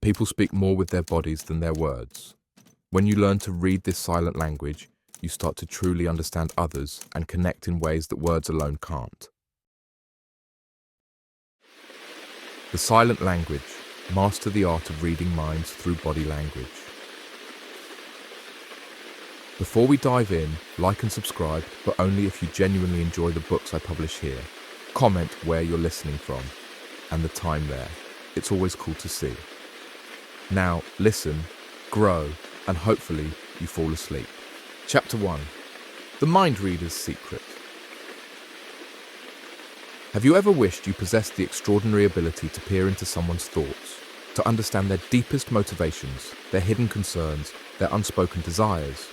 People speak more with their bodies than their words. When you learn to read this silent language, you start to truly understand others and connect in ways that words alone can't. The silent language. Master the art of reading minds through body language. Before we dive in, like and subscribe, but only if you genuinely enjoy the books I publish here. Comment where you're listening from and the time there. It's always cool to see. Now, listen, grow, and hopefully you fall asleep. Chapter 1. The Mind Reader's Secret. Have you ever wished you possessed the extraordinary ability to peer into someone's thoughts, to understand their deepest motivations, their hidden concerns, their unspoken desires?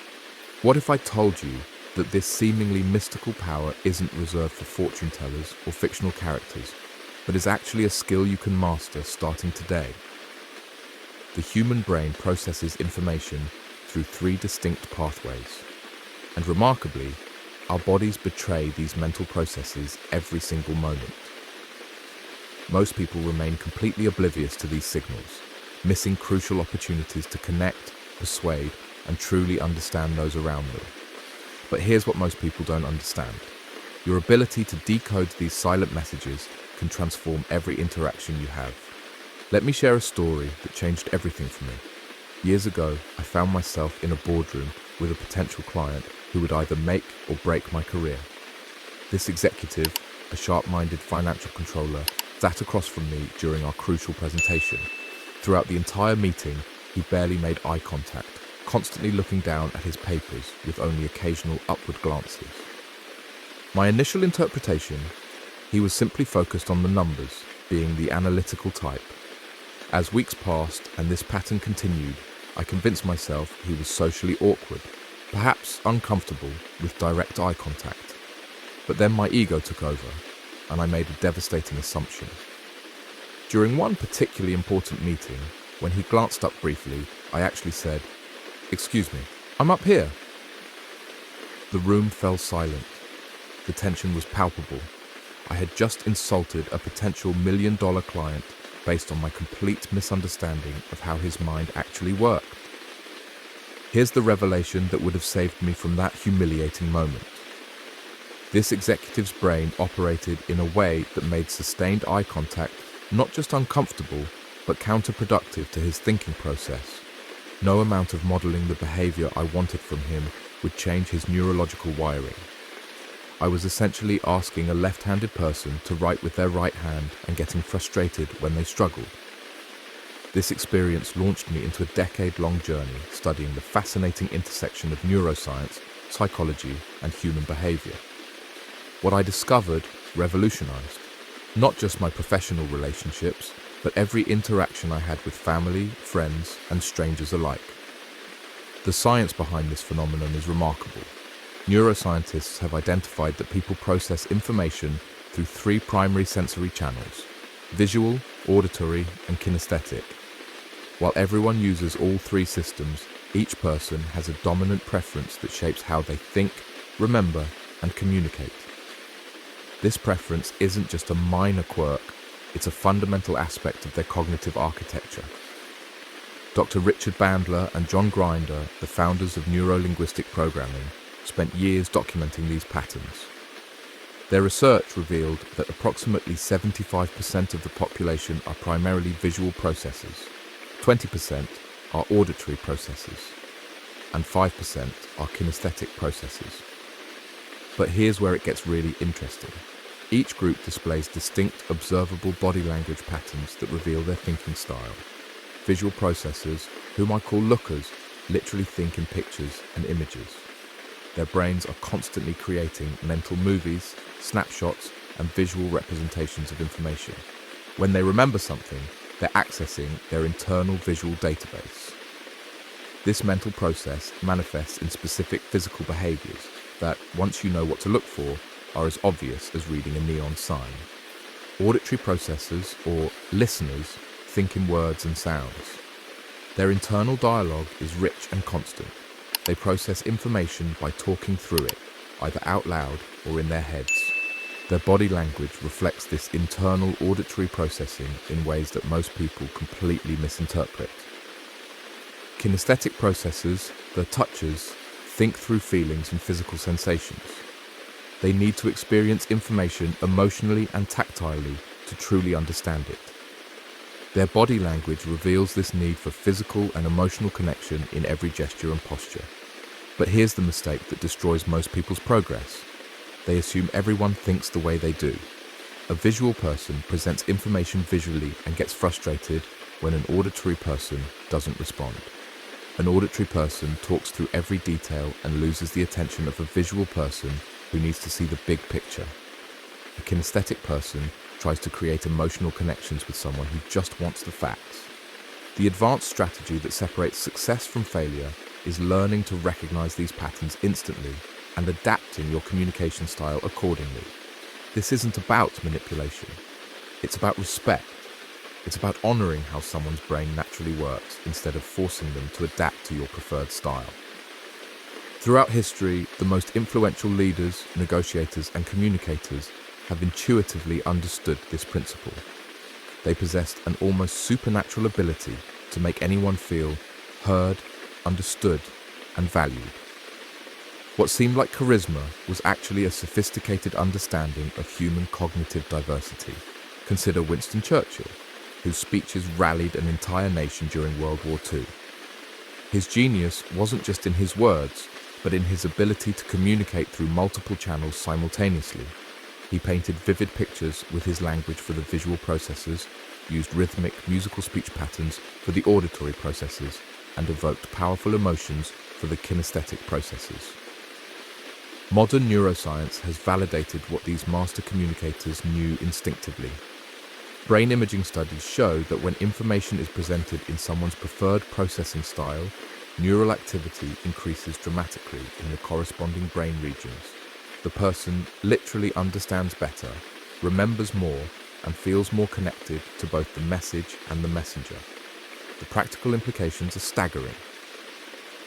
What if I told you that this seemingly mystical power isn't reserved for fortune tellers or fictional characters, but is actually a skill you can master starting today? The human brain processes information through 3 distinct pathways, and remarkably, our bodies betray these mental processes every single moment. Most people remain completely oblivious to these signals, missing crucial opportunities to connect, persuade, and truly understand those around them. But here's what most people don't understand. Your ability to decode these silent messages can transform every interaction you have. Let me share a story that changed everything for me. Years ago, I found myself in a boardroom with a potential client who would either make or break my career. This executive, a sharp-minded financial controller, sat across from me during our crucial presentation. Throughout the entire meeting, he barely made eye contact, constantly looking down at his papers with only occasional upward glances. My initial interpretation, he was simply focused on the numbers, being the analytical type. As weeks passed and this pattern continued, I convinced myself he was socially awkward, perhaps uncomfortable with direct eye contact. But then my ego took over, and I made a devastating assumption. During one particularly important meeting, when he glanced up briefly, I actually said, "Excuse me, I'm up here." The room fell silent. The tension was palpable. I had just insulted a potential million-dollar client based on my complete misunderstanding of how his mind actually worked. Here's the revelation that would have saved me from that humiliating moment. This executive's brain operated in a way that made sustained eye contact not just uncomfortable, but counterproductive to his thinking process. No amount of modeling the behavior I wanted from him would change his neurological wiring. I was essentially asking a left-handed person to write with their right hand and getting frustrated when they struggled. This experience launched me into a decade-long journey studying the fascinating intersection of neuroscience, psychology, and human behavior. What I discovered revolutionized not just my professional relationships, but every interaction I had with family, friends, and strangers alike. The science behind this phenomenon is remarkable. Neuroscientists have identified that people process information through 3 primary sensory channels: visual, auditory, and kinesthetic. While everyone uses all 3 systems, each person has a dominant preference that shapes how they think, remember, and communicate. This preference isn't just a minor quirk, it's a fundamental aspect of their cognitive architecture. Dr. Richard Bandler and John Grinder, the founders of neuro-linguistic programming, spent years documenting these patterns. Their research revealed that approximately 75% of the population are primarily visual processors, 20% are auditory processors, and 5% are kinesthetic processors. But here's where it gets really interesting. Each group displays distinct observable body language patterns that reveal their thinking style. Visual processors, whom I call lookers, literally think in pictures and images. Their brains are constantly creating mental movies, snapshots, and visual representations of information. When they remember something, they're accessing their internal visual database. This mental process manifests in specific physical behaviors that, once you know what to look for, are as obvious as reading a neon sign. Auditory processors, or listeners, think in words and sounds. Their internal dialogue is rich and constant. They process information by talking through it, either out loud or in their heads. Their body language reflects this internal auditory processing in ways that most people completely misinterpret. Kinesthetic processors, the touchers, think through feelings and physical sensations. They need to experience information emotionally and tactilely to truly understand it. Their body language reveals this need for physical and emotional connection in every gesture and posture. But here's the mistake that destroys most people's progress. They assume everyone thinks the way they do. A visual person presents information visually and gets frustrated when an auditory person doesn't respond. An auditory person talks through every detail and loses the attention of a visual person who needs to see the big picture. A kinesthetic person tries to create emotional connections with someone who just wants the facts. The advanced strategy that separates success from failure is learning to recognize these patterns instantly and adapting your communication style accordingly. This isn't about manipulation. It's about respect. It's about honoring how someone's brain naturally works instead of forcing them to adapt to your preferred style. Throughout history, the most influential leaders, negotiators, and communicators have intuitively understood this principle. They possessed an almost supernatural ability to make anyone feel heard, understood, and valued. What seemed like charisma was actually a sophisticated understanding of human cognitive diversity. Consider Winston Churchill, whose speeches rallied an entire nation during World War II. His genius wasn't just in his words, but in his ability to communicate through multiple channels simultaneously. He painted vivid pictures with his language for the visual processors, used rhythmic musical speech patterns for the auditory processors, and evoked powerful emotions for the kinesthetic processors. Modern neuroscience has validated what these master communicators knew instinctively. Brain imaging studies show that when information is presented in someone's preferred processing style, neural activity increases dramatically in the corresponding brain regions. The person literally understands better, remembers more, and feels more connected to both the message and the messenger. The practical implications are staggering.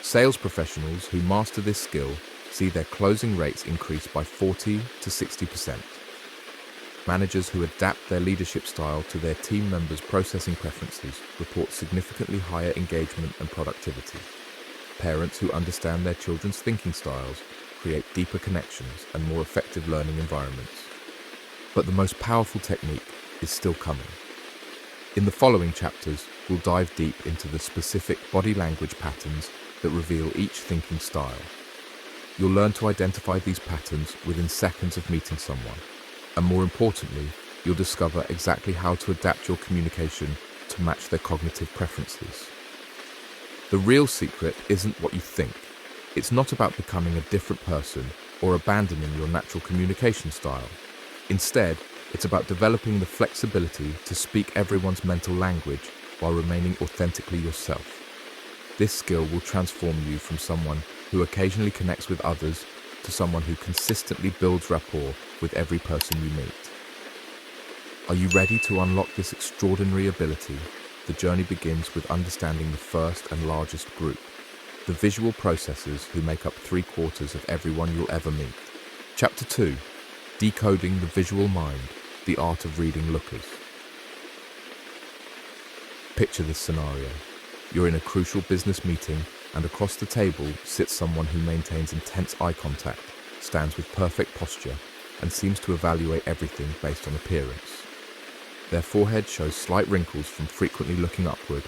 Sales professionals who master this skill see their closing rates increase by 40 to 60%. Managers who adapt their leadership style to their team members' processing preferences report significantly higher engagement and productivity. Parents who understand their children's thinking styles create deeper connections and more effective learning environments. But the most powerful technique is still coming. In the following chapters, we'll dive deep into the specific body language patterns that reveal each thinking style. You'll learn to identify these patterns within seconds of meeting someone. And more importantly, you'll discover exactly how to adapt your communication to match their cognitive preferences. The real secret isn't what you think. It's not about becoming a different person or abandoning your natural communication style. Instead, it's about developing the flexibility to speak everyone's mental language while remaining authentically yourself. This skill will transform you from someone who occasionally connects with others to someone who consistently builds rapport with every person you meet. Are you ready to unlock this extraordinary ability? The journey begins with understanding the first and largest group, the visual processors who make up 3/4 of everyone you'll ever meet. Chapter 2, Decoding the Visual Mind, the Art of Reading Lookers. Picture this scenario. You're in a crucial business meeting, and across the table sits someone who maintains intense eye contact, stands with perfect posture, and seems to evaluate everything based on appearance. Their forehead shows slight wrinkles from frequently looking upward,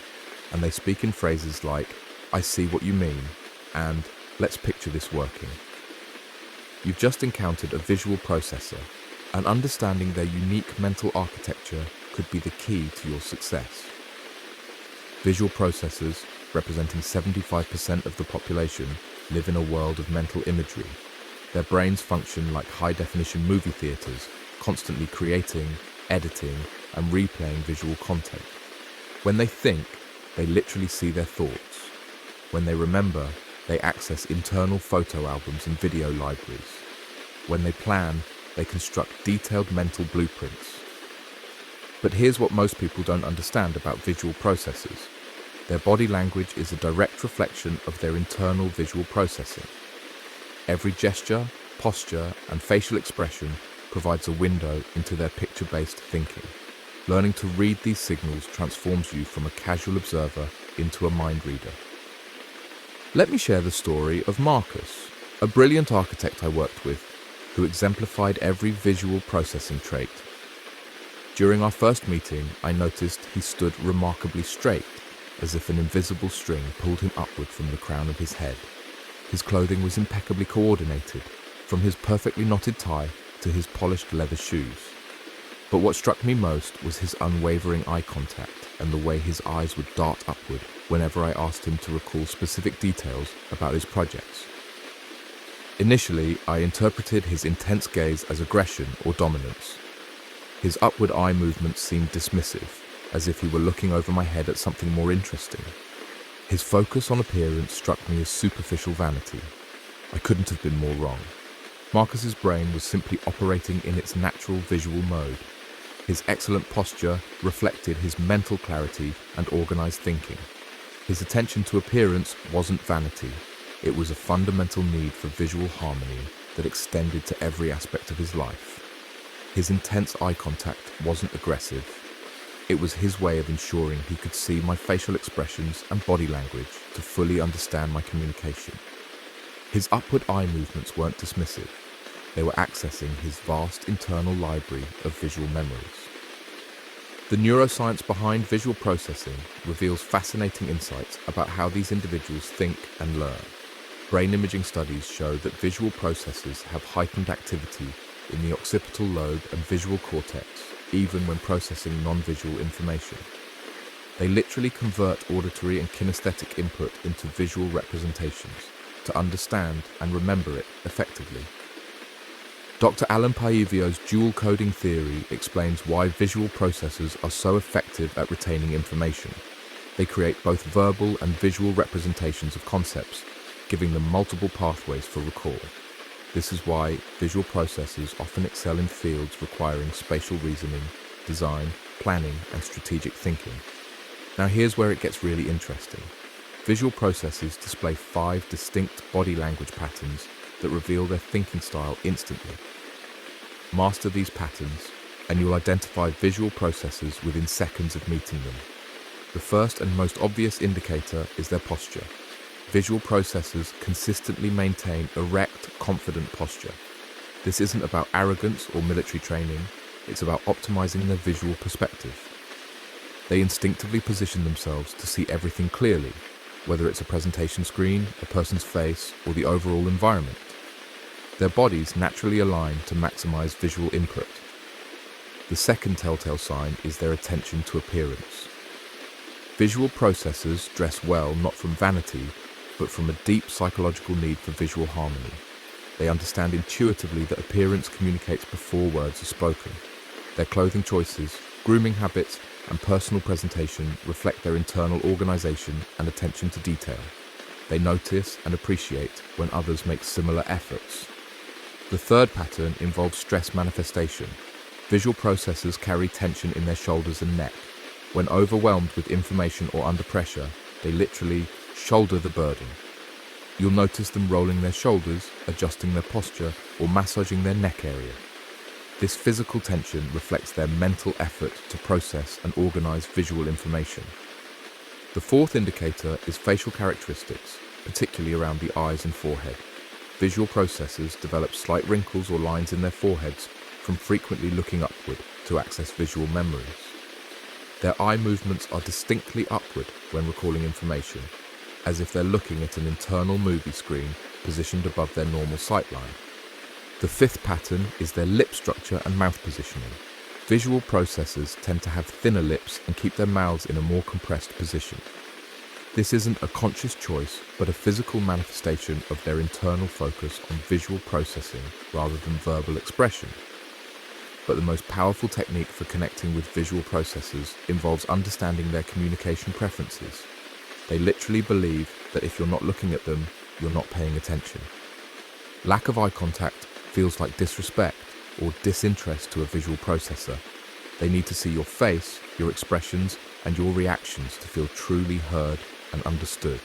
and they speak in phrases like, "I see what you mean," and "let's picture this working." You've just encountered a visual processor, and understanding their unique mental architecture could be the key to your success. Visual processors, representing 75% of the population, live in a world of mental imagery. Their brains function like high-definition movie theaters, constantly creating, editing, and replaying visual content. When they think, they literally see their thoughts. When they remember, they access internal photo albums and video libraries. When they plan, they construct detailed mental blueprints. But here's what most people don't understand about visual processors. Their body language is a direct reflection of their internal visual processing. Every gesture, posture, and facial expression provides a window into their picture-based thinking. Learning to read these signals transforms you from a casual observer into a mind reader. Let me share the story of Marcus, a brilliant architect I worked with, who exemplified every visual processing trait. During our first meeting, I noticed he stood remarkably straight, as if an invisible string pulled him upward from the crown of his head. His clothing was impeccably coordinated, from his perfectly knotted tie to his polished leather shoes. But what struck me most was his unwavering eye contact and the way his eyes would dart upward whenever I asked him to recall specific details about his projects. Initially, I interpreted his intense gaze as aggression or dominance. His upward eye movements seemed dismissive, as if he were looking over my head at something more interesting. His focus on appearance struck me as superficial vanity. I couldn't have been more wrong. Marcus's brain was simply operating in its natural visual mode. His excellent posture reflected his mental clarity and organized thinking. His attention to appearance wasn't vanity. It was a fundamental need for visual harmony that extended to every aspect of his life. His intense eye contact wasn't aggressive. It was his way of ensuring he could see my facial expressions and body language to fully understand my communication. His upward eye movements weren't dismissive. They were accessing his vast internal library of visual memories. The neuroscience behind visual processing reveals fascinating insights about how these individuals think and learn. Brain imaging studies show that visual processors have heightened activity in the occipital lobe and visual cortex, even when processing non-visual information. They literally convert auditory and kinesthetic input into visual representations to understand and remember it effectively. Dr. Alan Paivio's dual coding theory explains why visual processors are so effective at retaining information. They create both verbal and visual representations of concepts, giving them multiple pathways for recall. This is why visual processors often excel in fields requiring spatial reasoning, design, planning, and strategic thinking. Now here's where it gets really interesting. Visual processors display 5 distinct body language patterns that reveal their thinking style instantly. Master these patterns, and you'll identify visual processors within seconds of meeting them. The first and most obvious indicator is their posture. Visual processors consistently maintain erect, confident posture. This isn't about arrogance or military training, it's about optimizing their visual perspective. They instinctively position themselves to see everything clearly, whether it's a presentation screen, a person's face, or the overall environment. Their bodies naturally align to maximize visual input. The second telltale sign is their attention to appearance. Visual processors dress well not from vanity, but from a deep psychological need for visual harmony. They understand intuitively that appearance communicates before words are spoken. Their clothing choices, grooming habits, and personal presentation reflect their internal organization and attention to detail. They notice and appreciate when others make similar efforts. The third pattern involves stress manifestation. Visual processors carry tension in their shoulders and neck. When overwhelmed with information or under pressure, they literally shoulder the burden. You'll notice them rolling their shoulders, adjusting their posture, or massaging their neck area. This physical tension reflects their mental effort to process and organize visual information. The fourth indicator is facial characteristics, particularly around the eyes and forehead. Visual processors develop slight wrinkles or lines in their foreheads from frequently looking upward to access visual memories. Their eye movements are distinctly upward when recalling information, as if they're looking at an internal movie screen positioned above their normal sight line. The fifth pattern is their lip structure and mouth positioning. Visual processors tend to have thinner lips and keep their mouths in a more compressed position. This isn't a conscious choice, but a physical manifestation of their internal focus on visual processing rather than verbal expression. But the most powerful technique for connecting with visual processors involves understanding their communication preferences. They literally believe that if you're not looking at them, you're not paying attention. Lack of eye contact feels like disrespect or disinterest to a visual processor. They need to see your face, your expressions, and your reactions to feel truly heard and understood.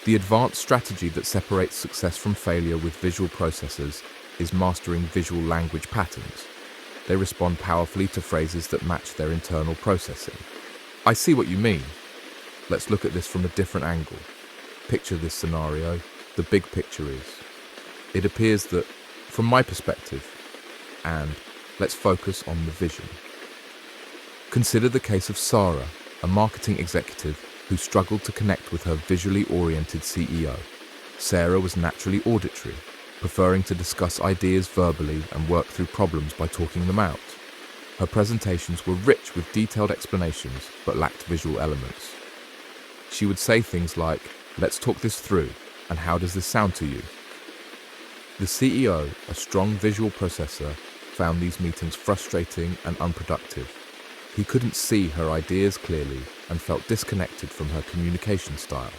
The advanced strategy that separates success from failure with visual processors is mastering visual language patterns. They respond powerfully to phrases that match their internal processing. I see what you mean. Let's look at this from a different angle. Picture this scenario. The big picture is, it appears that, from my perspective, and let's focus on the vision. Consider the case of Sarah, a marketing executive who struggled to connect with her visually oriented CEO. Sarah was naturally auditory, preferring to discuss ideas verbally and work through problems by talking them out. Her presentations were rich with detailed explanations but lacked visual elements. She would say things like, "Let's talk this through, and how does this sound to you?" The CEO, a strong visual processor, found these meetings frustrating and unproductive. He couldn't see her ideas clearly and felt disconnected from her communication style.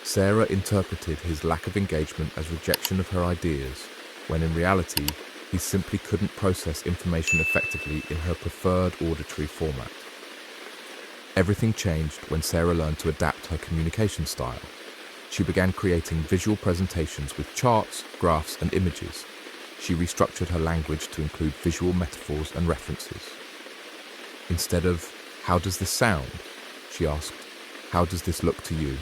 Sarah interpreted his lack of engagement as rejection of her ideas, when in reality, he simply couldn't process information effectively in her preferred auditory format. Everything changed when Sarah learned to adapt her communication style. She began creating visual presentations with charts, graphs, and images. She restructured her language to include visual metaphors and references. Instead of, "How does this sound?" she asked, "How does this look to you?"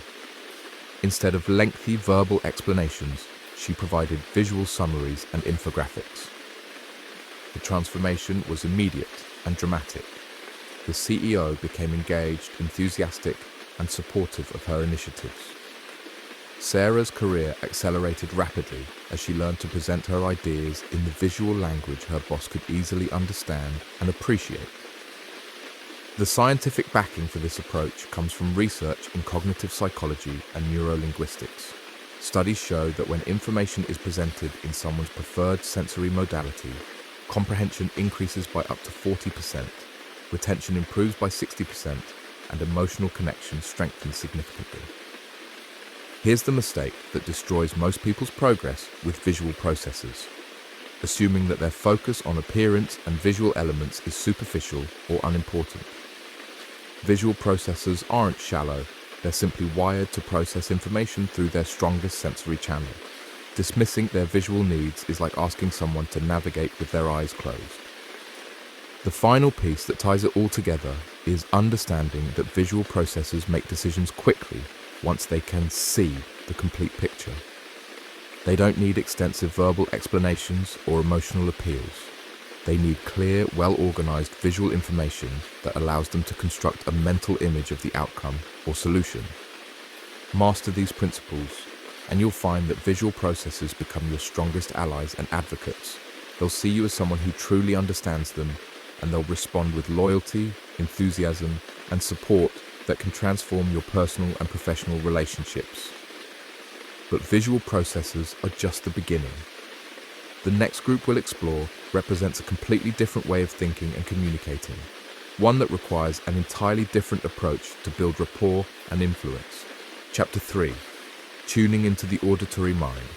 Instead of lengthy verbal explanations, she provided visual summaries and infographics. The transformation was immediate and dramatic. The CEO became engaged, enthusiastic, and supportive of her initiatives. Sarah's career accelerated rapidly as she learned to present her ideas in the visual language her boss could easily understand and appreciate. The scientific backing for this approach comes from research in cognitive psychology and neurolinguistics. Studies show that when information is presented in someone's preferred sensory modality, comprehension increases by up to 40%, retention improves by 60%, and emotional connection strengthens significantly. Here's the mistake that destroys most people's progress with visual processors: assuming that their focus on appearance and visual elements is superficial or unimportant. Visual processors aren't shallow, they're simply wired to process information through their strongest sensory channel. Dismissing their visual needs is like asking someone to navigate with their eyes closed. The final piece that ties it all together is understanding that visual processors make decisions quickly once they can see the complete picture. They don't need extensive verbal explanations or emotional appeals. They need clear, well-organized visual information that allows them to construct a mental image of the outcome or solution. Master these principles, and you'll find that visual processors become your strongest allies and advocates. They'll see you as someone who truly understands them, and they'll respond with loyalty, enthusiasm, and support that can transform your personal and professional relationships. But visual processors are just the beginning. The next group we'll explore represents a completely different way of thinking and communicating, one that requires an entirely different approach to build rapport and influence. Chapter 3: Tuning into the Auditory Mind,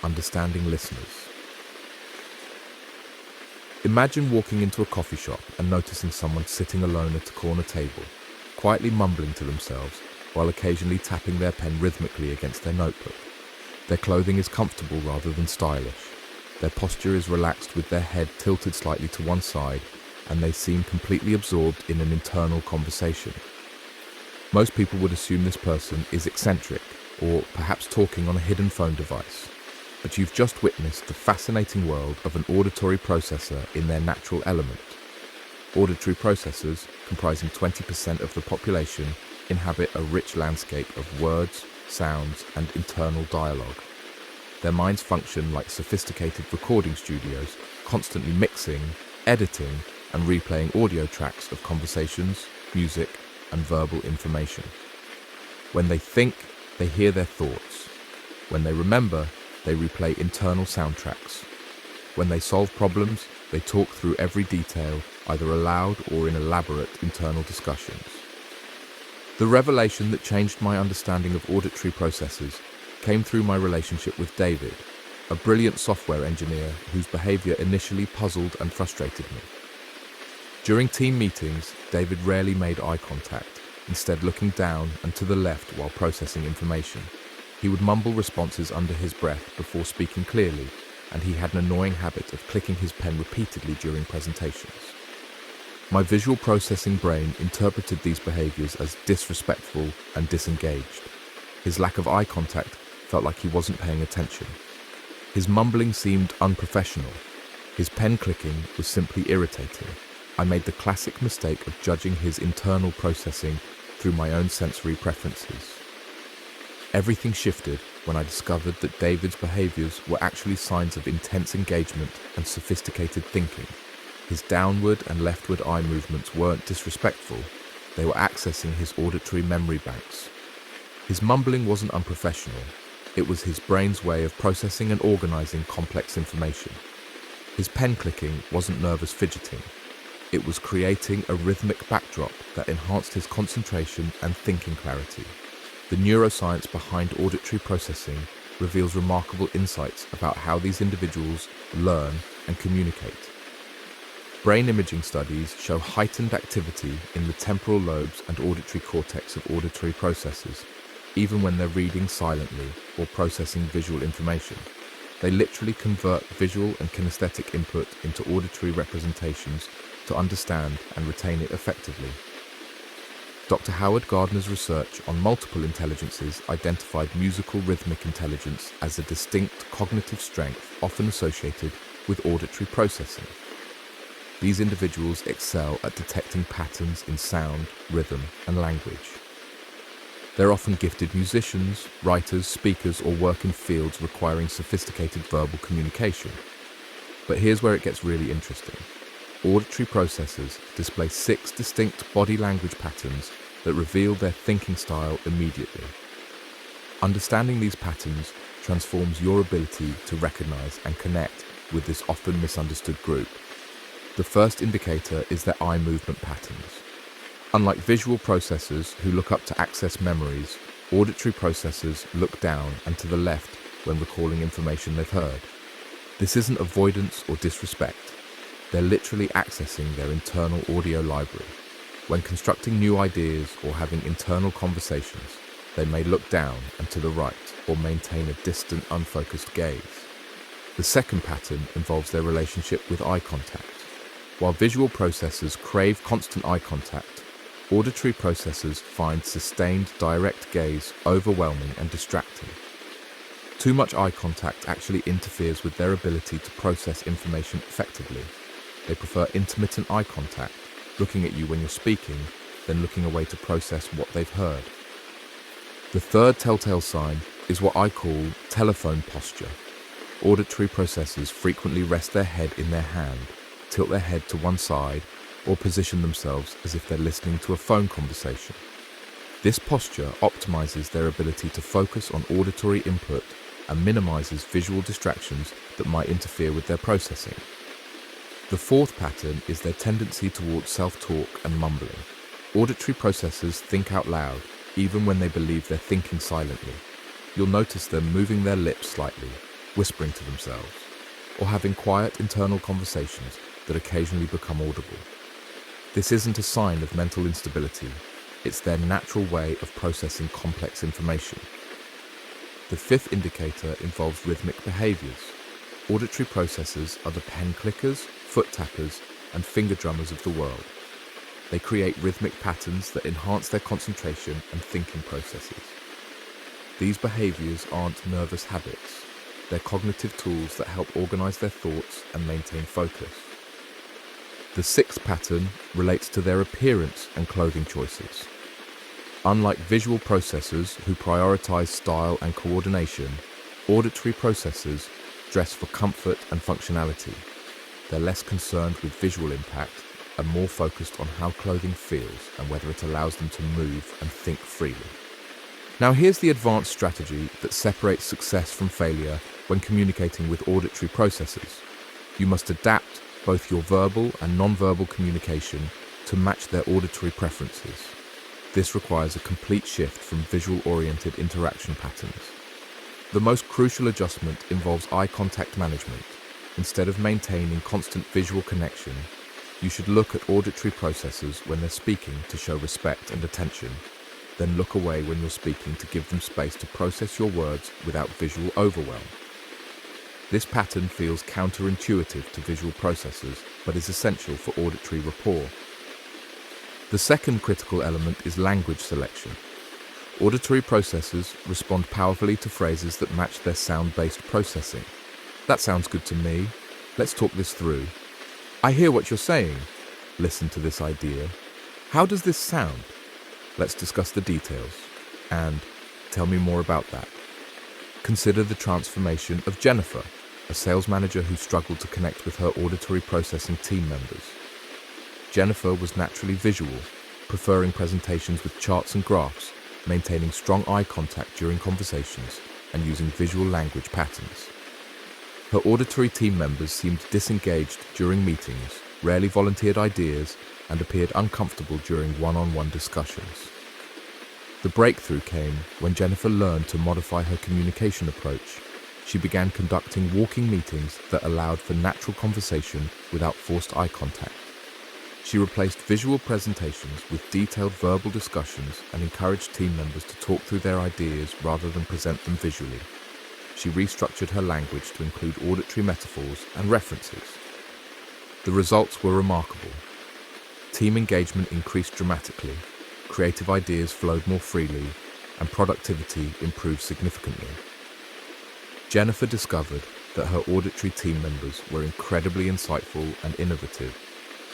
Understanding Listeners. Imagine walking into a coffee shop and noticing someone sitting alone at a corner table, quietly mumbling to themselves while occasionally tapping their pen rhythmically against their notebook. Their clothing is comfortable rather than stylish. Their posture is relaxed with their head tilted slightly to one side, and they seem completely absorbed in an internal conversation. Most people would assume this person is eccentric, or perhaps talking on a hidden phone device. But you've just witnessed the fascinating world of an auditory processor in their natural element. Auditory processors, comprising 20% of the population, inhabit a rich landscape of words, sounds, and internal dialogue. Their minds function like sophisticated recording studios, constantly mixing, editing, and replaying audio tracks of conversations, music, and verbal information. When they think, they hear their thoughts. When they remember, they replay internal soundtracks. When they solve problems, they talk through every detail, either aloud or in elaborate internal discussions. The revelation that changed my understanding of auditory processors came through my relationship with David, a brilliant software engineer whose behavior initially puzzled and frustrated me. During team meetings, David rarely made eye contact, instead looking down and to the left while processing information. He would mumble responses under his breath before speaking clearly, and he had an annoying habit of clicking his pen repeatedly during presentations. My visual processing brain interpreted these behaviors as disrespectful and disengaged. His lack of eye contact felt like he wasn't paying attention. His mumbling seemed unprofessional. His pen clicking was simply irritating. I made the classic mistake of judging his internal processing through my own sensory preferences. Everything shifted when I discovered that David's behaviors were actually signs of intense engagement and sophisticated thinking. His downward and leftward eye movements weren't disrespectful, they were accessing his auditory memory banks. His mumbling wasn't unprofessional, it was his brain's way of processing and organizing complex information. His pen clicking wasn't nervous fidgeting, it was creating a rhythmic backdrop that enhanced his concentration and thinking clarity. The neuroscience behind auditory processing reveals remarkable insights about how these individuals learn and communicate. Brain imaging studies show heightened activity in the temporal lobes and auditory cortex of auditory processors, even when they're reading silently or processing visual information. They literally convert visual and kinesthetic input into auditory representations to understand and retain it effectively. Dr. Howard Gardner's research on multiple intelligences identified musical rhythmic intelligence as a distinct cognitive strength often associated with auditory processing. These individuals excel at detecting patterns in sound, rhythm, and language. They're often gifted musicians, writers, speakers, or work in fields requiring sophisticated verbal communication. But here's where it gets really interesting. Auditory processors display 6 distinct body language patterns that reveal their thinking style immediately. Understanding these patterns transforms your ability to recognize and connect with this often misunderstood group. The first indicator is their eye movement patterns. Unlike visual processors who look up to access memories, auditory processors look down and to the left when recalling information they've heard. This isn't avoidance or disrespect. They're literally accessing their internal audio library. When constructing new ideas or having internal conversations, they may look down and to the right or maintain a distant, unfocused gaze. The second pattern involves their relationship with eye contact. While visual processors crave constant eye contact, auditory processors find sustained direct gaze overwhelming and distracting. Too much eye contact actually interferes with their ability to process information effectively. They prefer intermittent eye contact, looking at you when you're speaking, then looking away to process what they've heard. The third telltale sign is what I call telephone posture. Auditory processors frequently rest their head in their hand, tilt their head to one side, or position themselves as if they're listening to a phone conversation. This posture optimizes their ability to focus on auditory input and minimizes visual distractions that might interfere with their processing. The fourth pattern is their tendency towards self-talk and mumbling. Auditory processors think out loud, even when they believe they're thinking silently. You'll notice them moving their lips slightly, whispering to themselves, or having quiet internal conversations that occasionally become audible. This isn't a sign of mental instability, it's their natural way of processing complex information. The fifth indicator involves rhythmic behaviors. Auditory processors are the pen clickers, foot tappers, and finger drummers of the world. They create rhythmic patterns that enhance their concentration and thinking processes. These behaviors aren't nervous habits, they're cognitive tools that help organize their thoughts and maintain focus. The sixth pattern relates to their appearance and clothing choices. Unlike visual processors who prioritize style and coordination, auditory processors dress for comfort and functionality. They're less concerned with visual impact and more focused on how clothing feels and whether it allows them to move and think freely. Now here's the advanced strategy that separates success from failure when communicating with auditory processors. You must adapt both your verbal and non-verbal communication to match their auditory preferences. This requires a complete shift from visual-oriented interaction patterns. The most crucial adjustment involves eye contact management. Instead of maintaining constant visual connection, you should look at auditory processors when they're speaking to show respect and attention, then look away when you're speaking to give them space to process your words without visual overwhelm. This pattern feels counterintuitive to visual processors, but is essential for auditory rapport. The second critical element is language selection. Auditory processors respond powerfully to phrases that match their sound-based processing. That sounds good to me. Let's talk this through. I hear what you're saying. Listen to this idea. How does this sound? Let's discuss the details. And tell me more about that. Consider the transformation of Jennifer, a sales manager who struggled to connect with her auditory processing team members. Jennifer was naturally visual, preferring presentations with charts and graphs, maintaining strong eye contact during conversations, and using visual language patterns. Her auditory team members seemed disengaged during meetings, rarely volunteered ideas, and appeared uncomfortable during one-on-one discussions. The breakthrough came when Jennifer learned to modify her communication approach. She began conducting walking meetings that allowed for natural conversation without forced eye contact. She replaced visual presentations with detailed verbal discussions and encouraged team members to talk through their ideas rather than present them visually. She restructured her language to include auditory metaphors and references. The results were remarkable. Team engagement increased dramatically, creative ideas flowed more freely, and productivity improved significantly. Jennifer discovered that her auditory team members were incredibly insightful and innovative.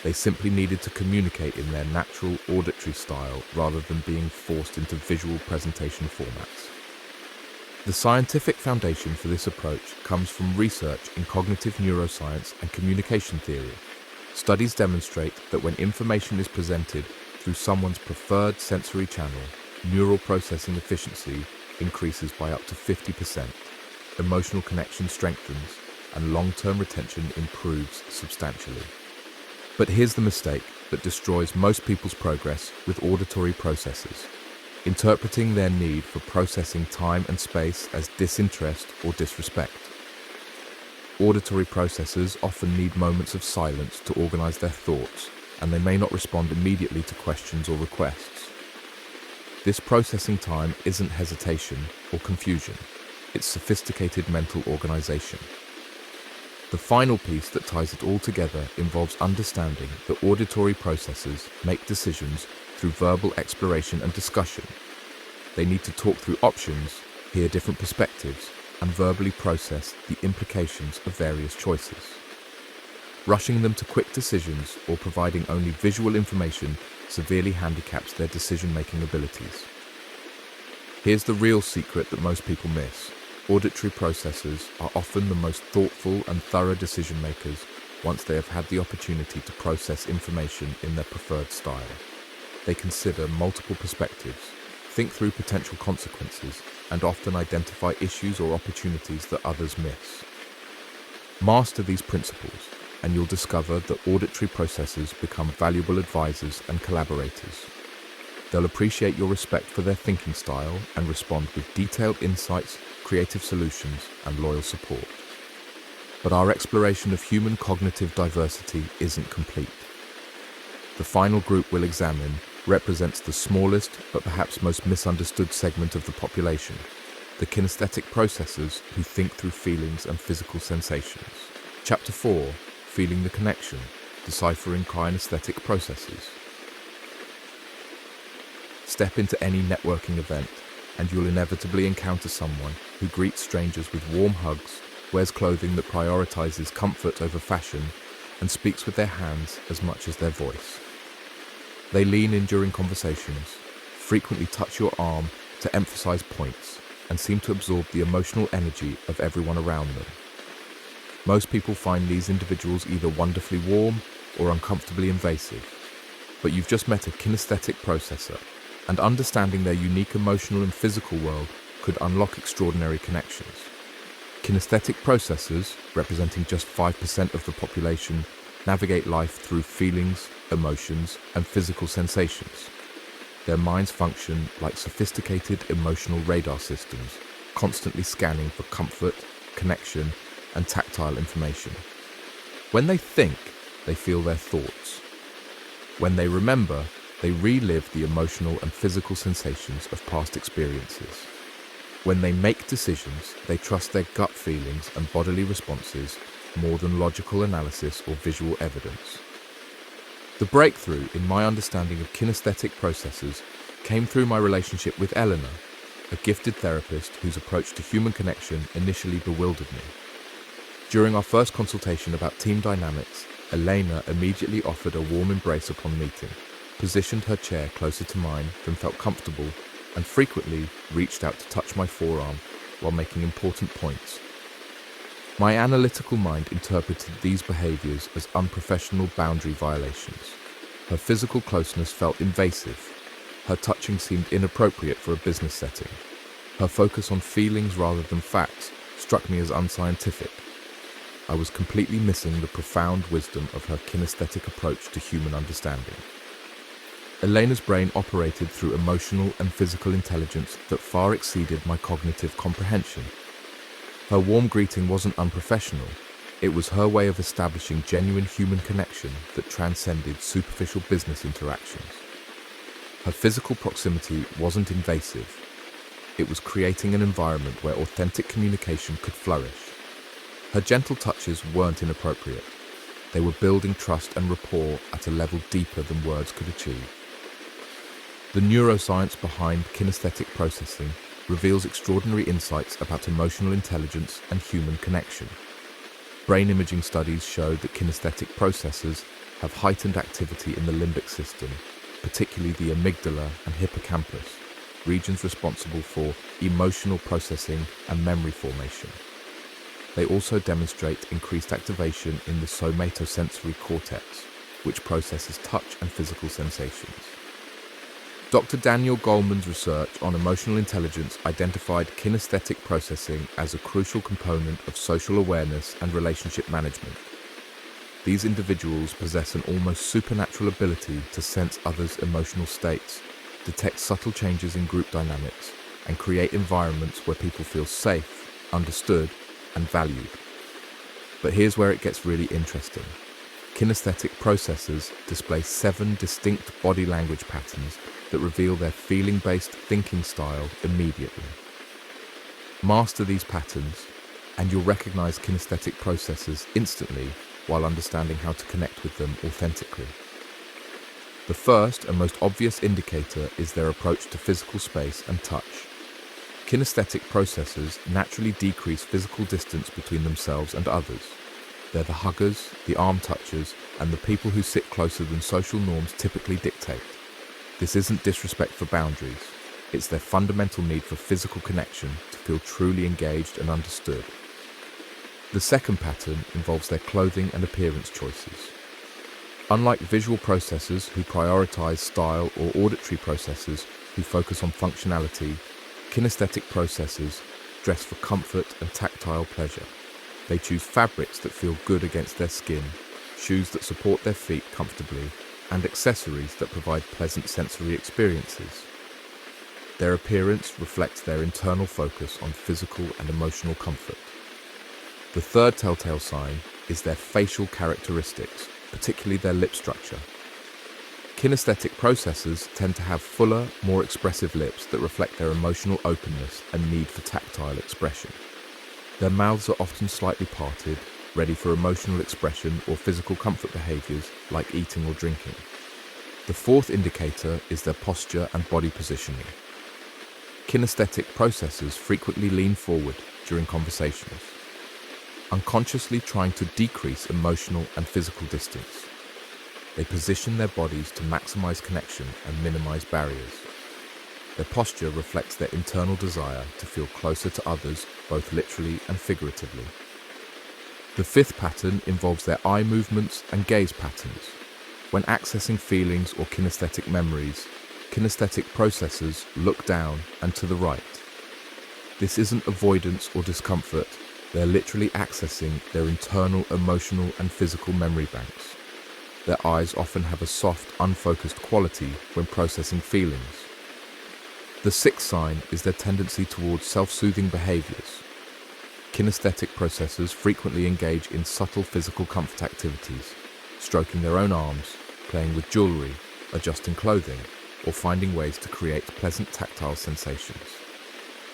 They simply needed to communicate in their natural auditory style rather than being forced into visual presentation formats. The scientific foundation for this approach comes from research in cognitive neuroscience and communication theory. Studies demonstrate that when information is presented through someone's preferred sensory channel, neural processing efficiency increases by up to 50%, emotional connection strengthens, and long-term retention improves substantially. But here's the mistake that destroys most people's progress with auditory processors: interpreting their need for processing time and space as disinterest or disrespect. Auditory processors often need moments of silence to organize their thoughts, and they may not respond immediately to questions or requests. This processing time isn't hesitation or confusion, it's sophisticated mental organization. The final piece that ties it all together involves understanding that auditory processors make decisions through verbal exploration and discussion. They need to talk through options, hear different perspectives, and verbally process the implications of various choices. Rushing them to quick decisions or providing only visual information severely handicaps their decision-making abilities. Here's the real secret that most people miss. Auditory processors are often the most thoughtful and thorough decision-makers once they have had the opportunity to process information in their preferred style. They consider multiple perspectives, think through potential consequences, and often identify issues or opportunities that others miss. Master these principles, and you'll discover that auditory processors become valuable advisors and collaborators. They'll appreciate your respect for their thinking style and respond with detailed insights, creative solutions, and loyal support. But our exploration of human cognitive diversity isn't complete. The final group we'll examine represents the smallest but perhaps most misunderstood segment of the population, the kinesthetic processors who think through feelings and physical sensations. Chapter 4, Feeling the Connection, Deciphering Kinesthetic Processes. Step into any networking event, and you'll inevitably encounter someone who greets strangers with warm hugs, wears clothing that prioritizes comfort over fashion, and speaks with their hands as much as their voice. They lean in during conversations, frequently touch your arm to emphasize points, and seem to absorb the emotional energy of everyone around them. Most people find these individuals either wonderfully warm or uncomfortably invasive, but you've just met a kinesthetic processor, and understanding their unique emotional and physical world could unlock extraordinary connections. Kinesthetic processors, representing just 5% of the population, navigate life through feelings, emotions, and physical sensations. Their minds function like sophisticated emotional radar systems, constantly scanning for comfort, connection, and tactile information. When they think, they feel their thoughts. When they remember, they relive the emotional and physical sensations of past experiences. When they make decisions, they trust their gut feelings and bodily responses more than logical analysis or visual evidence. The breakthrough in my understanding of kinesthetic processes came through my relationship with Eleanor, a gifted therapist whose approach to human connection initially bewildered me. During our first consultation about team dynamics, Elena immediately offered a warm embrace upon meeting, positioned her chair closer to mine than felt comfortable, and frequently reached out to touch my forearm while making important points. My analytical mind interpreted these behaviors as unprofessional boundary violations. Her physical closeness felt invasive. Her touching seemed inappropriate for a business setting. Her focus on feelings rather than facts struck me as unscientific. I was completely missing the profound wisdom of her kinesthetic approach to human understanding. Elena's brain operated through emotional and physical intelligence that far exceeded my cognitive comprehension. Her warm greeting wasn't unprofessional. It was her way of establishing genuine human connection that transcended superficial business interactions. Her physical proximity wasn't invasive. It was creating an environment where authentic communication could flourish. Her gentle touches weren't inappropriate. They were building trust and rapport at a level deeper than words could achieve. The neuroscience behind kinesthetic processing reveals extraordinary insights about emotional intelligence and human connection. Brain imaging studies showed that kinesthetic processes have heightened activity in the limbic system, particularly the amygdala and hippocampus, regions responsible for emotional processing and memory formation. They also demonstrate increased activation in the somatosensory cortex, which processes touch and physical sensations. Dr. Daniel Goleman's research on emotional intelligence identified kinesthetic processing as a crucial component of social awareness and relationship management. These individuals possess an almost supernatural ability to sense others' emotional states, detect subtle changes in group dynamics, and create environments where people feel safe, understood, and valued. But here's where it gets really interesting. Kinesthetic processors display 7 distinct body language patterns that reveal their feeling-based thinking style immediately. Master these patterns, and you'll recognize kinesthetic processes instantly while understanding how to connect with them authentically. The first and most obvious indicator is their approach to physical space and touch. Kinesthetic processors naturally decrease physical distance between themselves and others. They're the huggers, the arm touchers, and the people who sit closer than social norms typically dictate. This isn't disrespect for boundaries. It's their fundamental need for physical connection to feel truly engaged and understood. The second pattern involves their clothing and appearance choices. Unlike visual processors who prioritize style or auditory processors who focus on functionality, kinesthetic processors dress for comfort and tactile pleasure. They choose fabrics that feel good against their skin, shoes that support their feet comfortably, and accessories that provide pleasant sensory experiences. Their appearance reflects their internal focus on physical and emotional comfort. The third telltale sign is their facial characteristics, particularly their lip structure. Kinesthetic processors tend to have fuller, more expressive lips that reflect their emotional openness and need for tactile expression. Their mouths are often slightly parted, ready for emotional expression or physical comfort behaviors like eating or drinking. The fourth indicator is their posture and body positioning. Kinesthetic processors frequently lean forward during conversations, unconsciously trying to decrease emotional and physical distance. They position their bodies to maximize connection and minimize barriers. Their posture reflects their internal desire to feel closer to others, both literally and figuratively. The fifth pattern involves their eye movements and gaze patterns. When accessing feelings or kinesthetic memories, kinesthetic processors look down and to the right. This isn't avoidance or discomfort. They're literally accessing their internal emotional and physical memory banks. Their eyes often have a soft, unfocused quality when processing feelings. The sixth sign is their tendency towards self-soothing behaviors. Kinesthetic processors frequently engage in subtle physical comfort activities, stroking their own arms, playing with jewelry, adjusting clothing, or finding ways to create pleasant tactile sensations.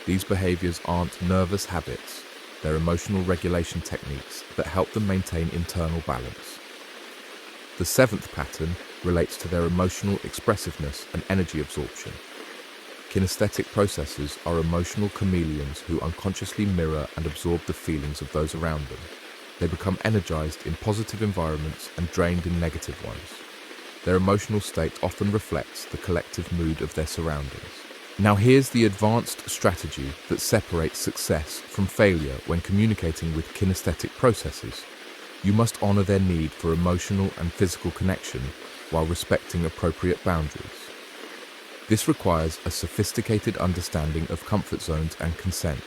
These behaviors aren't nervous habits, they're emotional regulation techniques that help them maintain internal balance. The seventh pattern relates to their emotional expressiveness and energy absorption. Kinesthetic processors are emotional chameleons who unconsciously mirror and absorb the feelings of those around them. They become energized in positive environments and drained in negative ones. Their emotional state often reflects the collective mood of their surroundings. Now here's the advanced strategy that separates success from failure when communicating with kinesthetic processors. You must honor their need for emotional and physical connection while respecting appropriate boundaries. This requires a sophisticated understanding of comfort zones and consent.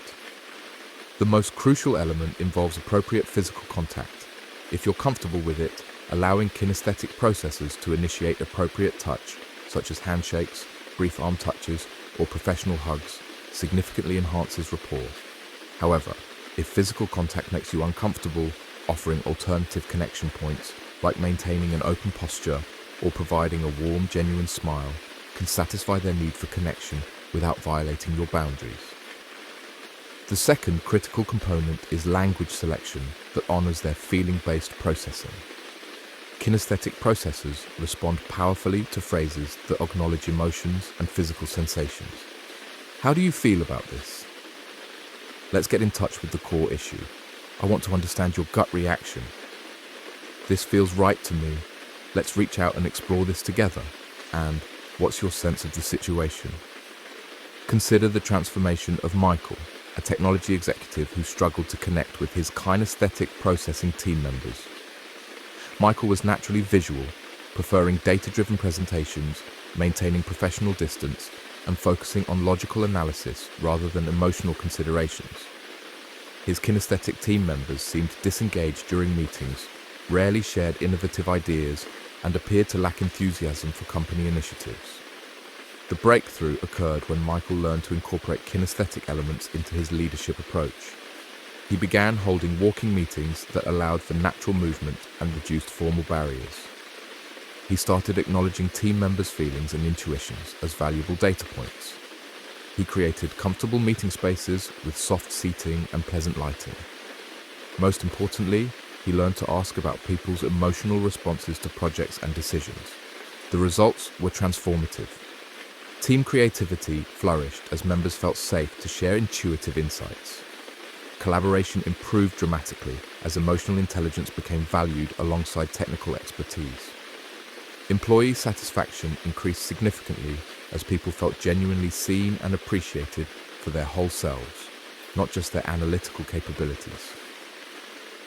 The most crucial element involves appropriate physical contact. If you're comfortable with it, allowing kinesthetic processors to initiate appropriate touch, such as handshakes, brief arm touches, or professional hugs, significantly enhances rapport. However, if physical contact makes you uncomfortable, offering alternative connection points, like maintaining an open posture or providing a warm, genuine smile, can satisfy their need for connection without violating your boundaries. The second critical component is language selection that honors their feeling-based processing. Kinesthetic processors respond powerfully to phrases that acknowledge emotions and physical sensations. How do you feel about this? Let's get in touch with the core issue. I want to understand your gut reaction. This feels right to me. Let's reach out and explore this together. And what's your sense of the situation? Consider the transformation of Michael, a technology executive who struggled to connect with his kinesthetic processing team members. Michael was naturally visual, preferring data-driven presentations, maintaining professional distance, and focusing on logical analysis rather than emotional considerations. His kinesthetic team members seemed disengaged during meetings, rarely shared innovative ideas, and appeared to lack enthusiasm for company initiatives. The breakthrough occurred when Michael learned to incorporate kinesthetic elements into his leadership approach. He began holding walking meetings that allowed for natural movement and reduced formal barriers. He started acknowledging team members' feelings and intuitions as valuable data points. He created comfortable meeting spaces with soft seating and pleasant lighting. Most importantly, he learned to ask about people's emotional responses to projects and decisions. The results were transformative. Team creativity flourished as members felt safe to share intuitive insights. Collaboration improved dramatically as emotional intelligence became valued alongside technical expertise. Employee satisfaction increased significantly as people felt genuinely seen and appreciated for their whole selves, not just their analytical capabilities.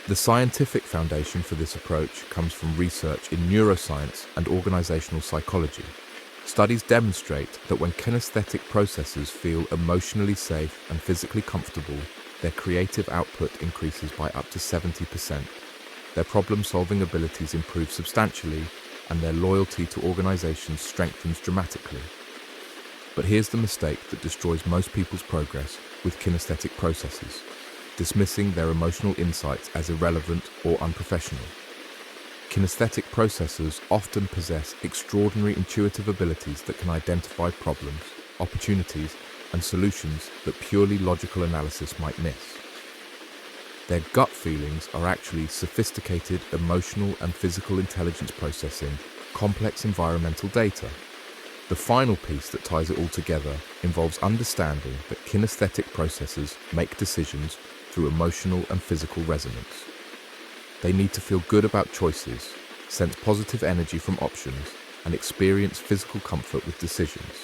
The scientific foundation for this approach comes from research in neuroscience and organizational psychology. Studies demonstrate that when kinesthetic processors feel emotionally safe and physically comfortable, their creative output increases by up to 70%. Their problem-solving abilities improve substantially, and their loyalty to organizations strengthens dramatically. But here's the mistake that destroys most people's progress with kinesthetic processors: dismissing their emotional insights as irrelevant or unprofessional. Kinesthetic processors often possess extraordinary intuitive abilities that can identify problems, opportunities, and solutions that purely logical analysis might miss. Their gut feelings are actually sophisticated emotional and physical intelligence processing complex environmental data. The final piece that ties it all together involves understanding that kinesthetic processors make decisions through emotional and physical resonance. They need to feel good about choices, sense positive energy from options, and experience physical comfort with decisions.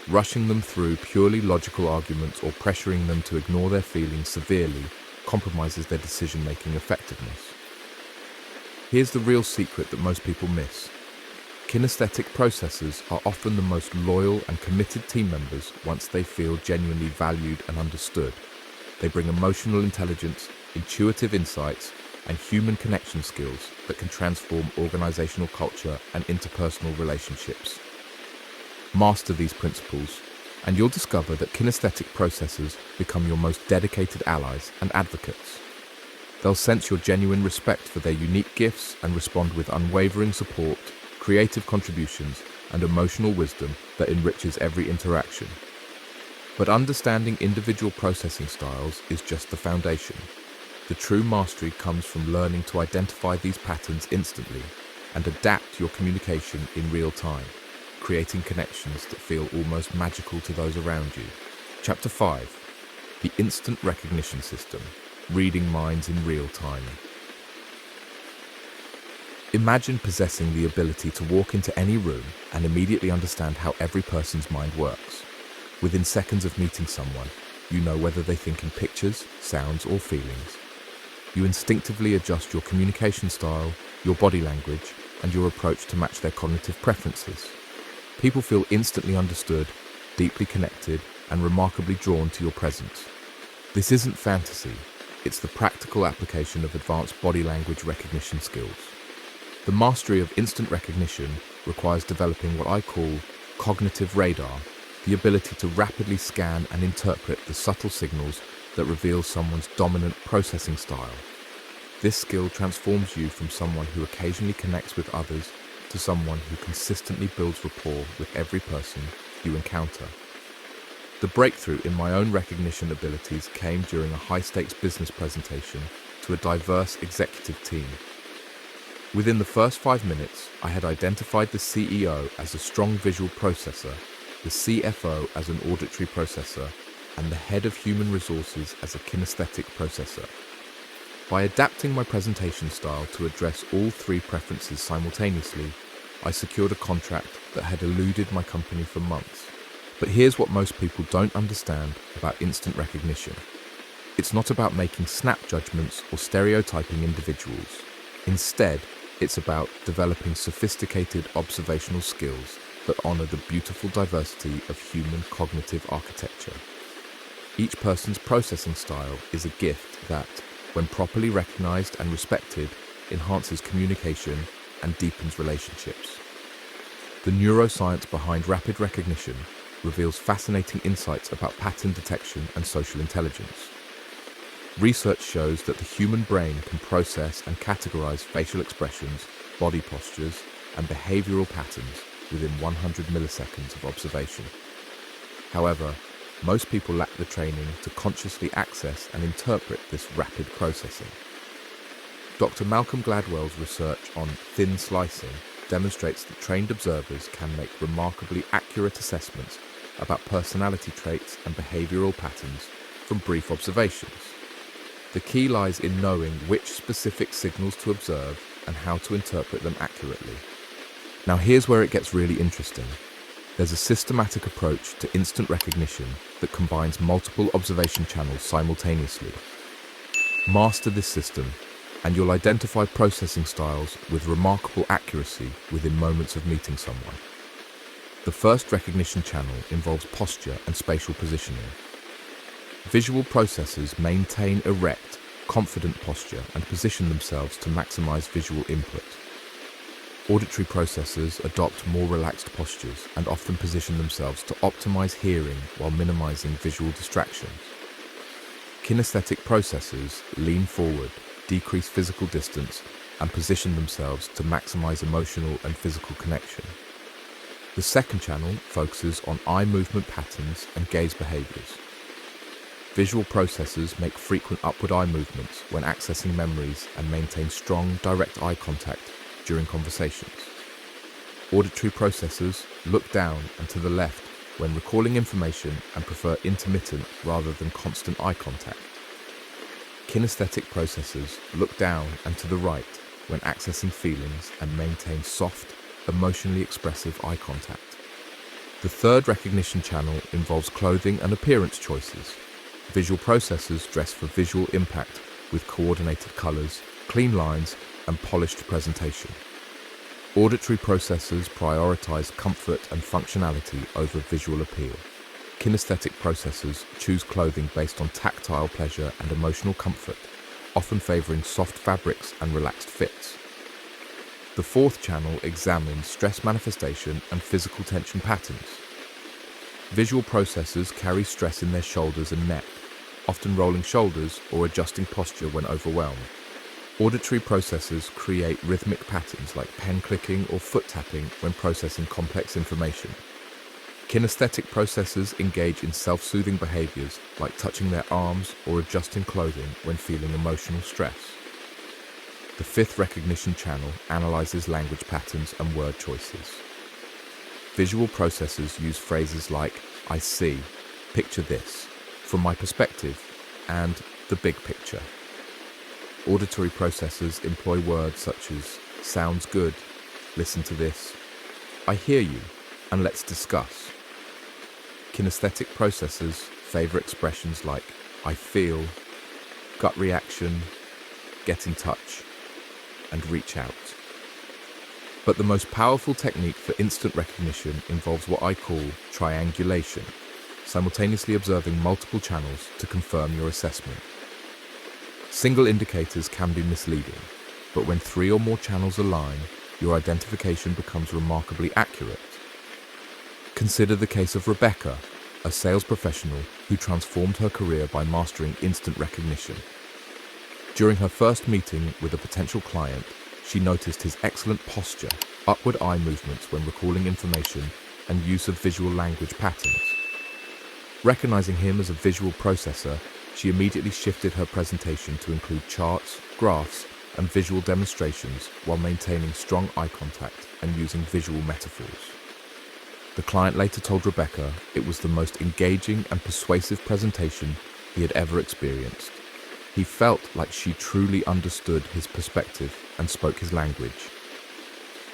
Rushing them through purely logical arguments or pressuring them to ignore their feelings severely compromises their decision-making effectiveness. Here's the real secret that most people miss. Kinesthetic processors are often the most loyal and committed team members once they feel genuinely valued and understood. They bring emotional intelligence, intuitive insights, and human connection skills that can transform organizational culture and interpersonal relationships. Master these principles, and you'll discover that kinesthetic processors become your most dedicated allies and advocates. They'll sense your genuine respect for their unique gifts and respond with unwavering support, creative contributions, and emotional wisdom that enriches every interaction. But understanding individual processing styles is just the foundation. The true mastery comes from learning to identify these patterns instantly and adapt your communication in real time, creating connections that feel almost magical to those around you. Chapter 5. The Instant Recognition System, Reading Minds in Real Time. Imagine possessing the ability to walk into any room and immediately understand how every person's mind works. Within seconds of meeting someone, you know whether they think in pictures, sounds, or feelings. You instinctively adjust your communication style, your body language, and your approach to match their cognitive preferences. People feel instantly understood, deeply connected, and remarkably drawn to your presence. This isn't fantasy, it's the practical application of advanced body language recognition skills. The mastery of instant recognition requires developing what I call cognitive radar, the ability to rapidly scan and interpret the subtle signals that reveal someone's dominant processing style. This skill transforms you from someone who occasionally connects with others to someone who consistently builds rapport with every person you encounter. The breakthrough in my own recognition abilities came during a high-stakes business presentation to a diverse executive team. Within the first 5 minutes, I had identified the CEO as a strong visual processor, the CFO as an auditory processor, and the head of human resources as a kinesthetic processor. By adapting my presentation style to address all 3 preferences simultaneously, I secured a contract that had eluded my company for months. But here's what most people don't understand about instant recognition. It's not about making snap judgments or stereotyping individuals. Instead, it's about developing sophisticated observational skills that honor the beautiful diversity of human cognitive architecture. Each person's processing style is a gift that, when properly recognized and respected, enhances communication and deepens relationships. The neuroscience behind rapid recognition reveals fascinating insights about pattern detection and social intelligence. Research shows that the human brain can process and categorize facial expressions, body postures, and behavioral patterns within 100 milliseconds of observation. However, most people lack the training to consciously access and interpret this rapid processing. Dr. Malcolm Gladwell's research on thin slicing demonstrates that trained observers can make remarkably accurate assessments about personality traits and behavioral patterns from brief observations. The key lies in knowing which specific signals to observe and how to interpret them accurately. Now here's where it gets really interesting. There's a systematic approach to instant recognition that combines multiple observation channels simultaneously. Master this system, and you'll identify processing styles with remarkable accuracy within moments of meeting someone. The first recognition channel involves posture and spatial positioning. Visual processors maintain erect, confident posture and position themselves to maximize visual input. Auditory processors adopt more relaxed postures and often position themselves to optimize hearing while minimizing visual distractions. Kinesthetic processors lean forward, decrease physical distance, and position themselves to maximize emotional and physical connection. The second channel focuses on eye movement patterns and gaze behaviors. Visual processors make frequent upward eye movements when accessing memories and maintain strong, direct eye contact during conversations. Auditory processors look down and to the left when recalling information and prefer intermittent rather than constant eye contact. Kinesthetic processors look down and to the right when accessing feelings and maintain soft, emotionally expressive eye contact. The third recognition channel involves clothing and appearance choices. Visual processors dress for visual impact with coordinated colors, clean lines, and polished presentation. Auditory processors prioritize comfort and functionality over visual appeal. Kinesthetic processors choose clothing based on tactile pleasure and emotional comfort, often favoring soft fabrics and relaxed fits. The fourth channel examines stress manifestation and physical tension patterns. Visual processors carry stress in their shoulders and neck, often rolling shoulders or adjusting posture when overwhelmed. Auditory processors create rhythmic patterns like pen clicking or foot tapping when processing complex information. Kinesthetic processors engage in self-soothing behaviors like touching their arms or adjusting clothing when feeling emotional stress. The fifth recognition channel analyzes language patterns and word choices. Visual processors use phrases like, "I see," "picture this," "from my perspective," and "the big picture." Auditory processors employ words such as, "sounds good," "listen to this," "I hear you," and "let's discuss." Kinesthetic processors favor expressions like, "I feel," "gut reaction," "get in touch," and "reach out." But the most powerful technique for instant recognition involves what I call triangulation, simultaneously observing multiple channels to confirm your assessment. Single indicators can be misleading, but when 3 or more channels align, your identification becomes remarkably accurate. Consider the case of Rebecca, a sales professional who transformed her career by mastering instant recognition. During her first meeting with a potential client, she noticed his excellent posture, upward eye movements when recalling information, and use of visual language patterns. Recognizing him as a visual processor, she immediately shifted her presentation to include charts, graphs, and visual demonstrations while maintaining strong eye contact and using visual metaphors. The client later told Rebecca it was the most engaging and persuasive presentation he had ever experienced. He felt like she truly understood his perspective and spoke his language.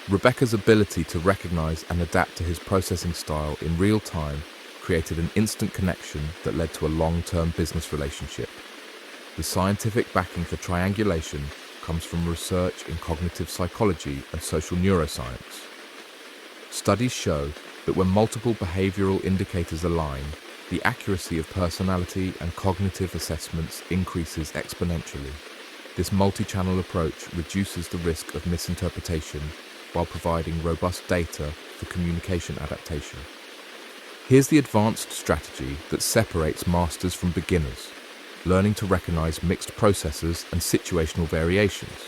Rebecca's ability to recognize and adapt to his processing style in real time created an instant connection that led to a long-term business relationship. The scientific backing for triangulation comes from research in cognitive psychology and social neuroscience. Studies show that when multiple behavioral indicators align, the accuracy of personality and cognitive assessments increases exponentially. This multi-channel approach reduces the risk of misinterpretation while providing robust data for communication adaptation. Here's the advanced strategy that separates masters from beginners, learning to recognize mixed processors and situational variations.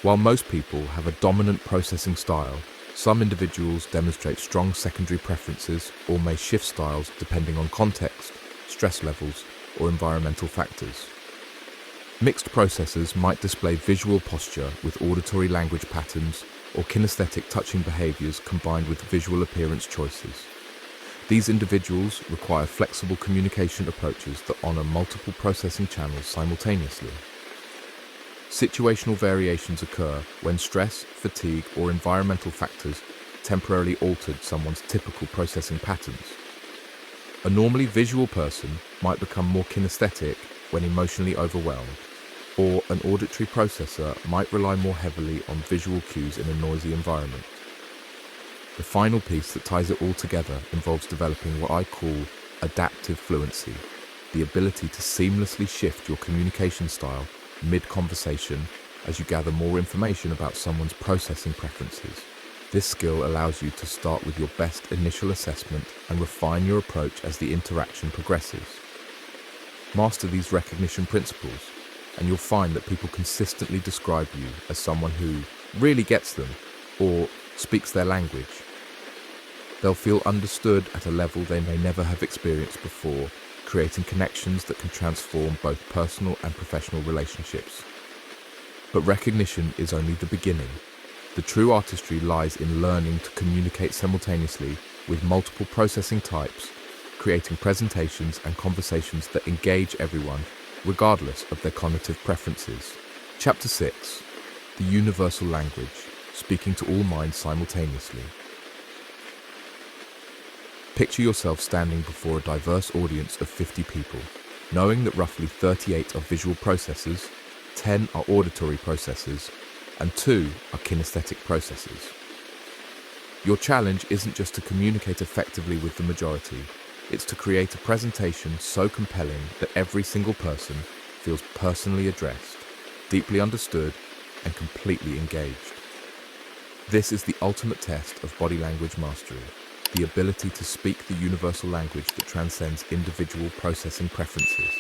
While most people have a dominant processing style, some individuals demonstrate strong secondary preferences or may shift styles depending on context, stress levels, or environmental factors. Mixed processors might display visual posture with auditory language patterns or kinesthetic touching behaviors combined with visual appearance choices. These individuals require flexible communication approaches that honor multiple processing channels simultaneously. Situational variations occur when stress, fatigue, or environmental factors temporarily altered someone's typical processing patterns. A normally visual person might become more kinesthetic when emotionally overwhelmed, or an auditory processor might rely more heavily on visual cues in a noisy environment. The final piece that ties it all together involves developing what I call adaptive fluency, the ability to seamlessly shift your communication style mid-conversation as you gather more information about someone's processing preferences. This skill allows you to start with your best initial assessment and refine your approach as the interaction progresses. Master these recognition principles, and you'll find that people consistently describe you as someone who really gets them or speaks their language. They'll feel understood at a level they may never have experienced before, creating connections that can transform both personal and professional relationships. But recognition is only the beginning. The true artistry lies in learning to communicate simultaneously with multiple processing types, creating presentations and conversations that engage everyone, regardless of their cognitive preferences. Chapter 6. The Universal Language, Speaking to All Minds Simultaneously. Picture yourself standing before a diverse audience of 50 people, knowing that roughly 38 are visual processors, 10 are auditory processors, and 2 are kinesthetic processors. Your challenge isn't just to communicate effectively with the majority, it's to create a presentation so compelling that every single person feels personally addressed, deeply understood, and completely engaged. This is the ultimate test of body language mastery. The ability to speak the universal language that transcends individual processing preferences.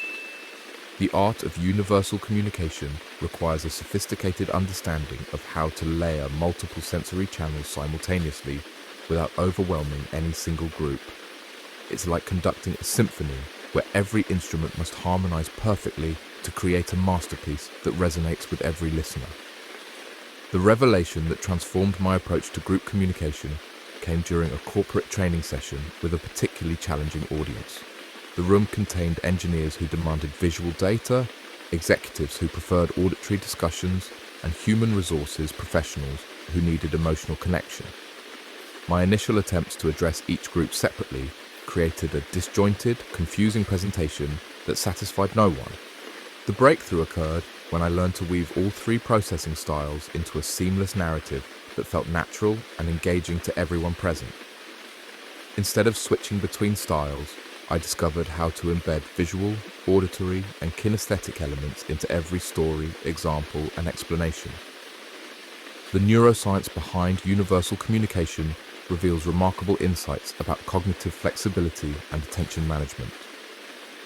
The art of universal communication requires a sophisticated understanding of how to layer multiple sensory channels simultaneously without overwhelming any single group. It's like conducting a symphony where every instrument must harmonize perfectly to create a masterpiece that resonates with every listener. The revelation that transformed my approach to group communication came during a corporate training session with a particularly challenging audience. The room contained engineers who demanded visual data, executives who preferred auditory discussions, and human resources professionals who needed emotional connection. My initial attempts to address each group separately created a disjointed, confusing presentation that satisfied no one. The breakthrough occurred when I learned to weave all three processing styles into a seamless narrative that felt natural and engaging to everyone present. Instead of switching between styles, I discovered how to embed visual, auditory, and kinesthetic elements into every story, example, and explanation. The neuroscience behind universal communication reveals remarkable insights about cognitive flexibility and attention management.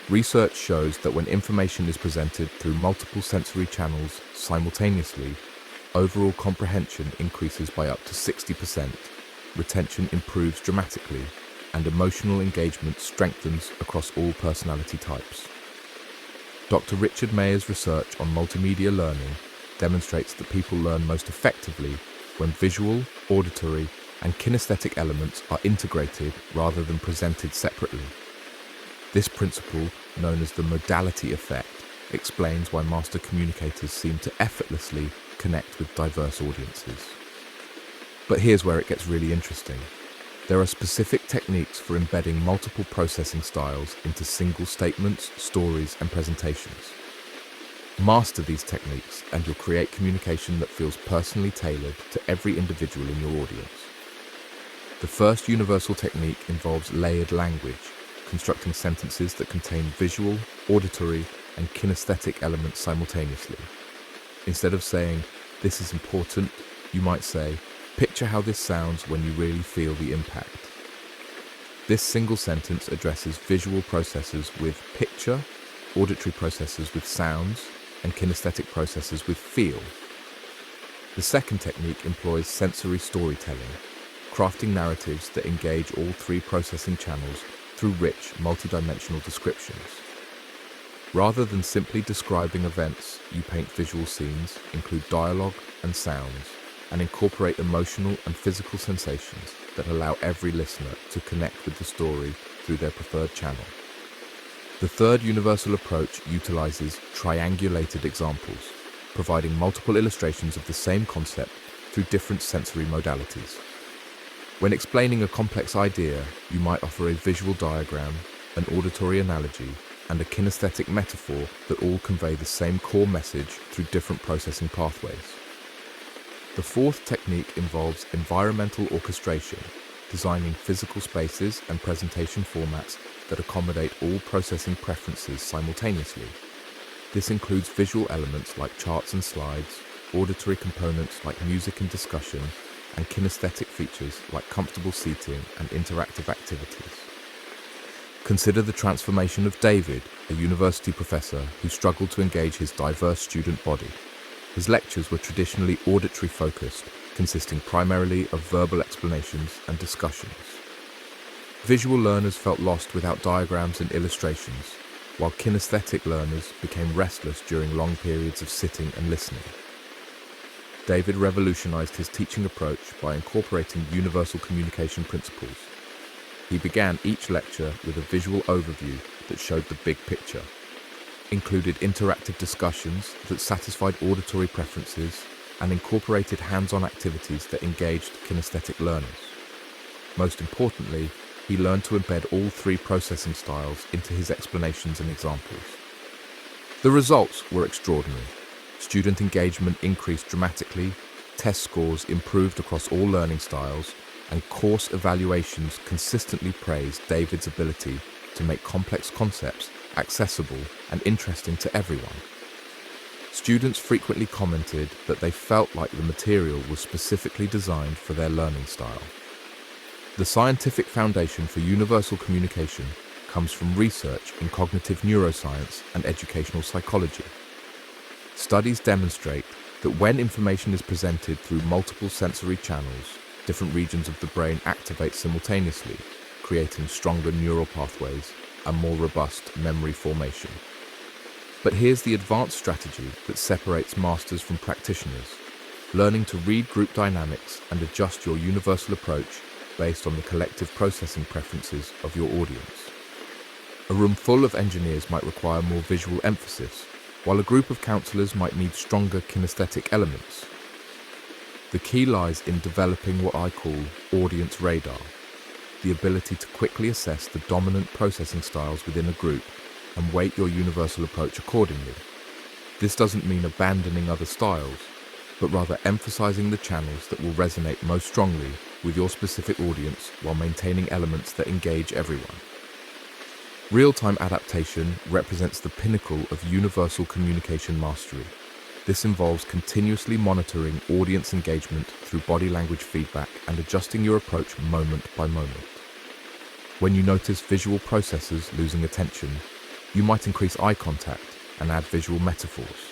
Research shows that when information is presented through multiple sensory channels simultaneously, overall comprehension increases by up to 60%, retention improves dramatically, and emotional engagement strengthens across all personality types. Dr. Richard Mayer's research on multimedia learning demonstrates that people learn most effectively when visual, auditory, and kinesthetic elements are integrated rather than presented separately. This principle, known as the modality effect, explains why master communicators seem to effortlessly connect with diverse audiences. But here's where it gets really interesting. There are specific techniques for embedding multiple processing styles into single statements, stories, and presentations. Master these techniques and you'll create communication that feels personally tailored to every individual in your audience. The first universal technique involves layered language, constructing sentences that contain visual, auditory, and kinesthetic elements simultaneously. Instead of saying, "This is important," you might say, "Picture how this sounds when you really feel the impact." This single sentence addresses visual processes with picture, auditory processes with sounds, and kinesthetic processes with feel. The second technique employs sensory storytelling, crafting narratives that engage all three processing channels through rich, multidimensional descriptions. Rather than simply describing events, you paint visual scenes, include dialogue and sounds, and incorporate emotional and physical sensations that allow every listener to connect with the story through their preferred channel. The third universal approach utilizes triangulated examples, providing multiple illustrations of the same concept through different sensory modalities. When explaining a complex idea, you might offer a visual diagram, an auditory analogy, and a kinesthetic metaphor that all convey the same core message through different processing pathways. The fourth technique involves environmental orchestration, designing physical spaces and presentation formats that accommodate all processing preferences simultaneously. This includes visual elements like charts and slides, auditory components like music and discussion, and kinesthetic features like comfortable seating and interactive activities. Consider the transformation of David, a university professor who struggled to engage his diverse student body. His lectures were traditionally auditory focused, consisting primarily of verbal explanations and discussions. Visual learners felt lost without diagrams and illustrations, while kinesthetic learners became restless during long periods of sitting and listening. David revolutionized his teaching approach by incorporating universal communication principles. He began each lecture with a visual overview that showed the big picture, included interactive discussions that satisfied auditory preferences, and incorporated hands-on activities that engaged kinesthetic learners. Most importantly, he learned to embed all three processing styles into his explanations and examples. The results were extraordinary. Student engagement increased dramatically, test scores improved across all learning styles, and course evaluations consistently praised David's ability to make complex concepts accessible and interesting to everyone. Students frequently commented that they felt like the material was specifically designed for their learning style. The scientific foundation for universal communication comes from research in cognitive neuroscience and educational psychology. Studies demonstrate that when information is presented through multiple sensory channels, different regions of the brain activate simultaneously, creating stronger neural pathways and more robust memory formation. But here's the advanced strategy that separates masters from practitioners: learning to read group dynamics and adjust your universal approach based on the collective processing preferences of your audience. A room full of engineers might require more visual emphasis, while a group of counselors might need stronger kinesthetic elements. The key lies in developing what I call audience radar, the ability to quickly assess the dominant processing styles within a group and weight your universal approach accordingly. This doesn't mean abandoning other styles, but rather emphasizing the channels that will resonate most strongly with your specific audience while maintaining elements that engage everyone. Real-time adaptation represents the pinnacle of universal communication mastery. This involves continuously monitoring audience engagement through body language feedback and adjusting your approach moment by moment. When you notice visual processes losing attention, you might increase eye contact and add visual metaphors.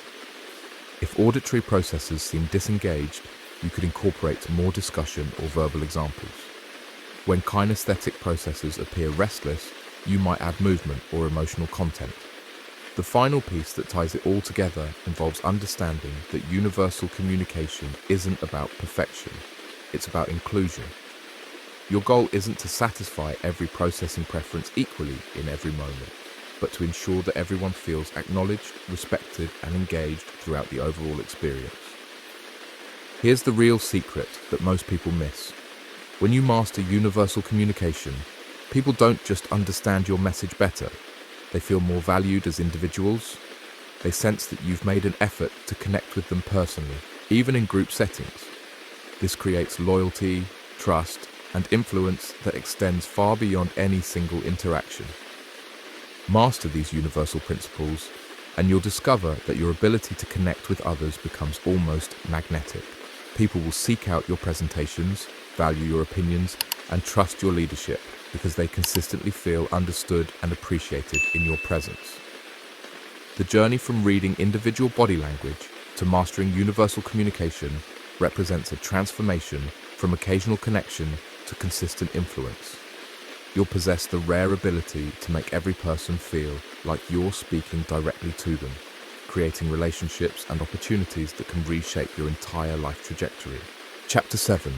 If auditory processes seem disengaged, you could incorporate more discussion or verbal examples. When kinesthetic processes appear restless, you might add movement or emotional content. The final piece that ties it all together involves understanding that universal communication isn't about perfection, it's about inclusion. Your goal isn't to satisfy every processing preference equally in every moment, but to ensure that everyone feels acknowledged, respected, and engaged throughout the overall experience. Here's the real secret that most people miss. When you master universal communication, people don't just understand your message better. They feel more valued as individuals. They sense that you've made an effort to connect with them personally, even in group settings. This creates loyalty, trust, and influence that extends far beyond any single interaction. Master these universal principles, and you'll discover that your ability to connect with others becomes almost magnetic. People will seek out your presentations, value your opinions, and trust your leadership because they consistently feel understood and appreciated in your presence. The journey from reading individual body language to mastering universal communication represents a transformation from occasional connection to consistent influence. You'll possess the rare ability to make every person feel like you're speaking directly to them, creating relationships and opportunities that can reshape your entire life trajectory. Chapter 7: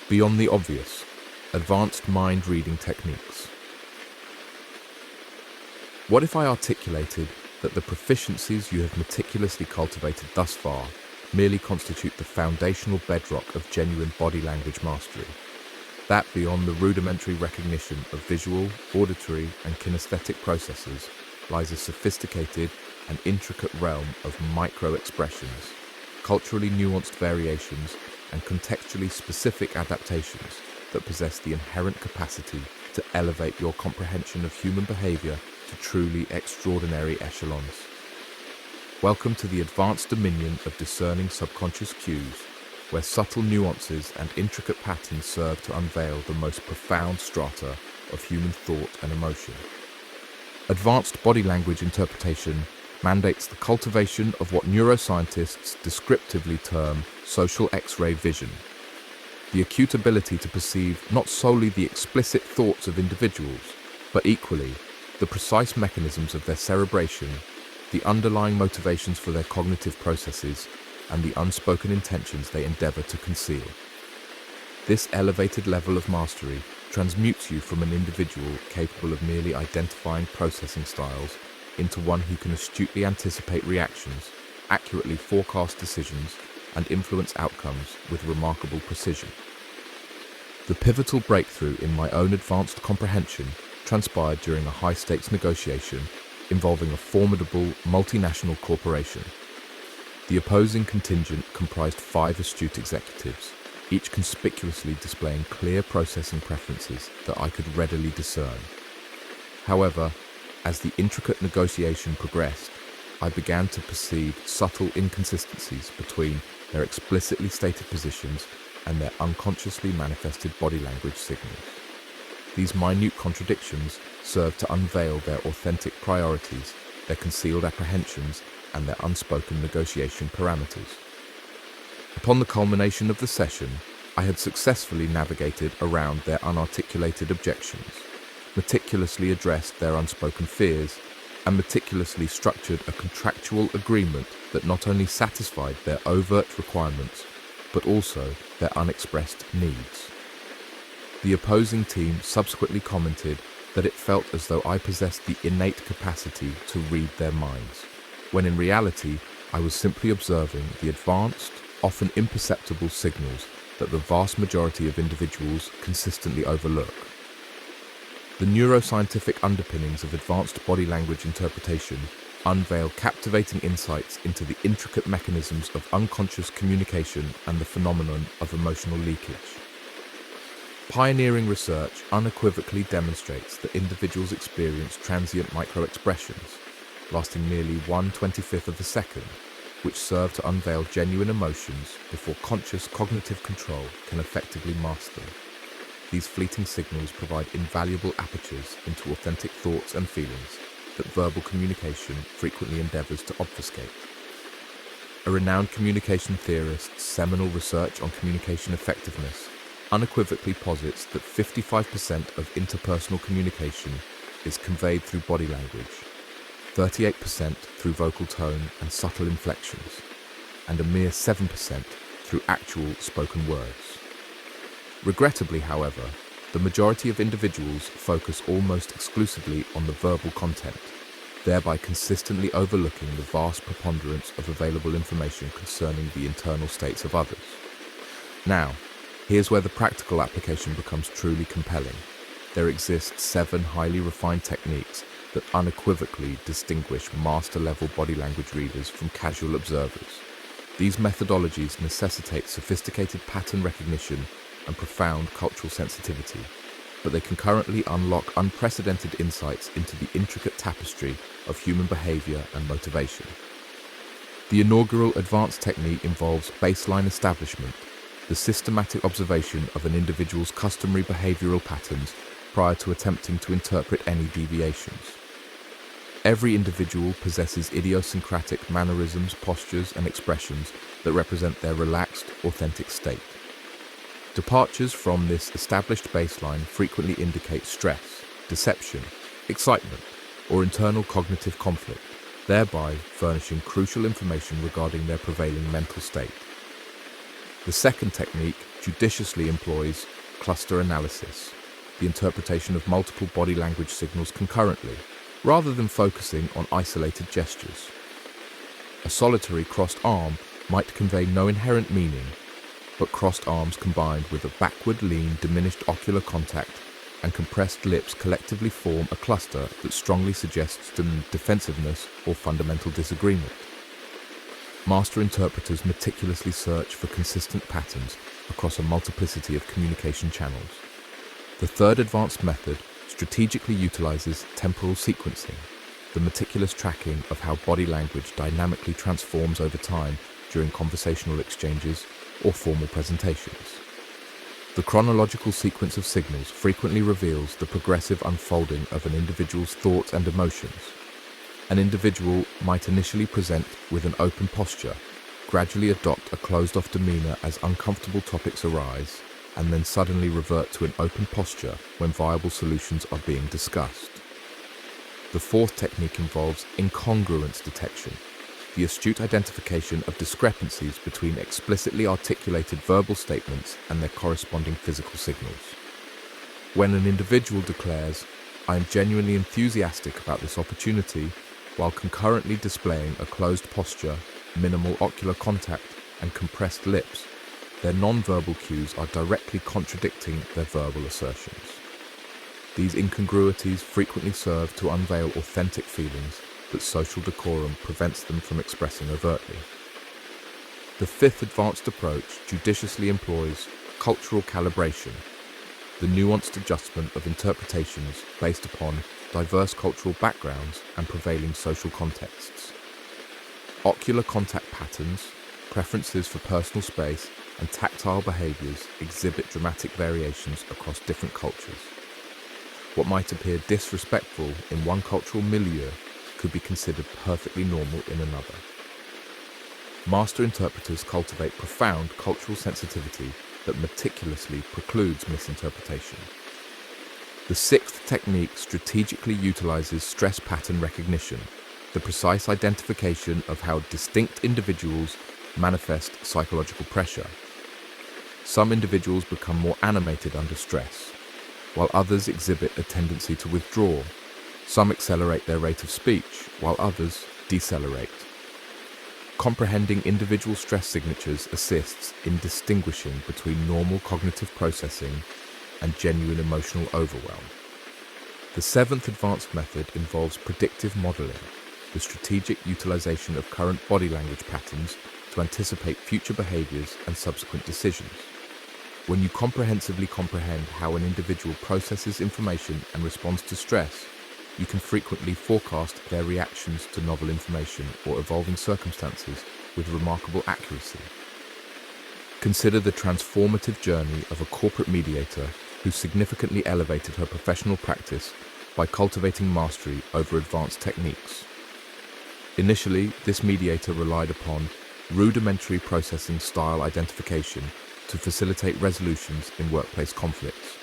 Beyond the Obvious: Advanced Mind Reading Techniques. What if I articulated that the proficiencies you have meticulously cultivated thus far merely constitute the foundational bedrock of genuine body language mastery? That beyond the rudimentary recognition of visual, auditory, and kinesthetic processes lies a sophisticated and intricate realm of microexpressions, culturally nuanced variations, and contextually specific adaptations that possess the inherent capacity to elevate your comprehension of human behavior to truly extraordinary echelons. Welcome to the advanced dominion of discerning subconscious cues, where subtle nuances and intricate patterns serve to unveil the most profound strata of human thought and emotion. Advanced body language interpretation mandates the cultivation of what neuroscientists descriptively term social X-ray vision, the acute ability to perceive not solely the explicit thoughts of individuals, but equally the precise mechanisms of their cerebration, the underlying motivations for their cognitive processes, and the unspoken intentions they endeavor to conceal. This elevated level of mastery transmutes you from an individual capable of merely identifying processing styles into one who can astutely anticipate reactions, accurately forecast decisions, and influence outcomes with remarkable precision. The pivotal breakthrough in my own advanced comprehension transpired during a high-stakes negotiation involving a formidable multinational corporation. The opposing contingent comprised 5 astute executives, each conspicuously displaying clear processing preferences that I could readily discern. However, as the intricate negotiation progressed, I began to perceive subtle inconsistencies between their explicitly stated positions and their unconsciously manifested body language signals. These minute contradictions served to unveil their authentic priorities, their concealed apprehensions, and their unspoken negotiation parameters. Upon the culmination of the session, I had successfully navigated around their unarticulated objections, meticulously addressed their unspoken fears, and meticulously structured a contractual agreement that not only satisfied their overt requirements, but also their unexpressed needs. The opposing team subsequently commented that it felt as though I possessed the innate capacity to read their minds, when in reality I was simply observing the advanced, often imperceptible signals that the vast majority of individuals consistently overlook. The neuroscientific underpinnings of advanced body language interpretation unveil captivating insights into the intricate mechanisms of unconscious communication and the phenomenon of emotional leakage. Pioneering research unequivocally demonstrates that individuals experience transient microexpressions, lasting merely 1/25 of a second, which serve to unveil genuine emotions before conscious cognitive control can effectively mask them. These fleeting signals provide invaluable apertures into authentic thoughts and feelings that verbal communication frequently endeavors to obfuscate. A renowned communication theorist's seminal research on communication effectiveness unequivocally posits that 55% of interpersonal communication is conveyed through body language, 38% through vocal tone and subtle inflections, and a mere 7% through actual spoken words. Regrettably, however, the majority of individuals focus almost exclusively on the verbal content, thereby consistently overlooking the vast preponderance of available information concerning the internal states of others. Now, here's where the practical application becomes truly compelling. There exist 7 highly refined techniques that unequivocally distinguish master-level body language readers from casual observers. These methodologies necessitate sophisticated pattern recognition and profound cultural sensitivity, but they concurrently unlock unprecedented insights into the intricate tapestry of human behavior and motivation. The inaugural advanced technique involves baseline establishment, the systematic observation of an individual's customary behavioral patterns prior to attempting to interpret any deviations. Every individual possesses idiosyncratic mannerisms, postures, and expressions that represent their relaxed, authentic state. Departures from this established baseline frequently indicate stress, deception, excitement, or internal cognitive conflict, thereby furnishing crucial information regarding their prevailing mental state. The second technique judiciously employs cluster analysis, the interpretation of multiple body language signals concurrently, rather than focusing on isolated gestures. A solitary crossed arm might convey no inherent meaning, but crossed arms combined with a backward lean, diminished ocular contact and compressed lips collectively form a cluster that strongly suggests defensiveness or fundamental disagreement. Master interpreters meticulously search for consistent patterns across a multiplicity of communication channels. The third advanced method strategically utilizes temporal sequencing, the meticulous tracking of how body language dynamically transforms over time during conversational exchanges or formal presentations. The chronological sequence of signals frequently reveals the progressive unfolding of an individual's thoughts and emotions. An individual might initially present with an open posture, gradually adopt a closed-off demeanor as uncomfortable topics arise, and then suddenly revert to an open posture when viable solutions are being discussed. The fourth technique involves incongruence detection, the astute identification of discrepancies between explicitly articulated verbal statements and their corresponding physical signals. When an individual declares, "I am genuinely enthusiastic about this opportunity," while concurrently displaying a closed posture, minimal ocular contact, and compressed lips, their non-verbal cues are directly contradicting their verbal assertions. These incongruities frequently serve to unveil authentic feelings that social decorum prevents them from expressing overtly. The fifth advanced approach judiciously employs cultural calibration, the nuanced adjustment of interpretations based upon diverse cultural backgrounds and prevailing social contexts. Ocular contact patterns, preferences for personal space, and tactile behaviors exhibit dramatic variations across different cultures. What might appear disrespectful in one cultural milieu could be considered perfectly normal in another. Master interpreters cultivate profound cultural sensitivity that meticulously precludes misinterpretation. The sixth technique strategically utilizes stress pattern recognition, the precise identification of how distinct individuals manifest psychological pressure. Some individuals become more animated under stress, while others exhibit a tendency to withdraw. Some accelerate their rate of speech, while others decelerate. Comprehending individual stress signatures assists in distinguishing between normal cognitive processing and genuine emotional overwhelm. The seventh advanced method involves predictive modeling, the strategic utilization of current body language patterns to anticipate future behaviors and subsequent decisions. When you comprehensively comprehend how an individual processes information and responds to stress, you can frequently forecast their reactions to novel information or evolving circumstances with remarkable accuracy. Consider the transformative journey of a corporate mediator who significantly elevated her professional practice by cultivating mastery over advanced techniques. Initially, this mediator relied upon rudimentary processing style identification to facilitate resolutions in workplace conflicts.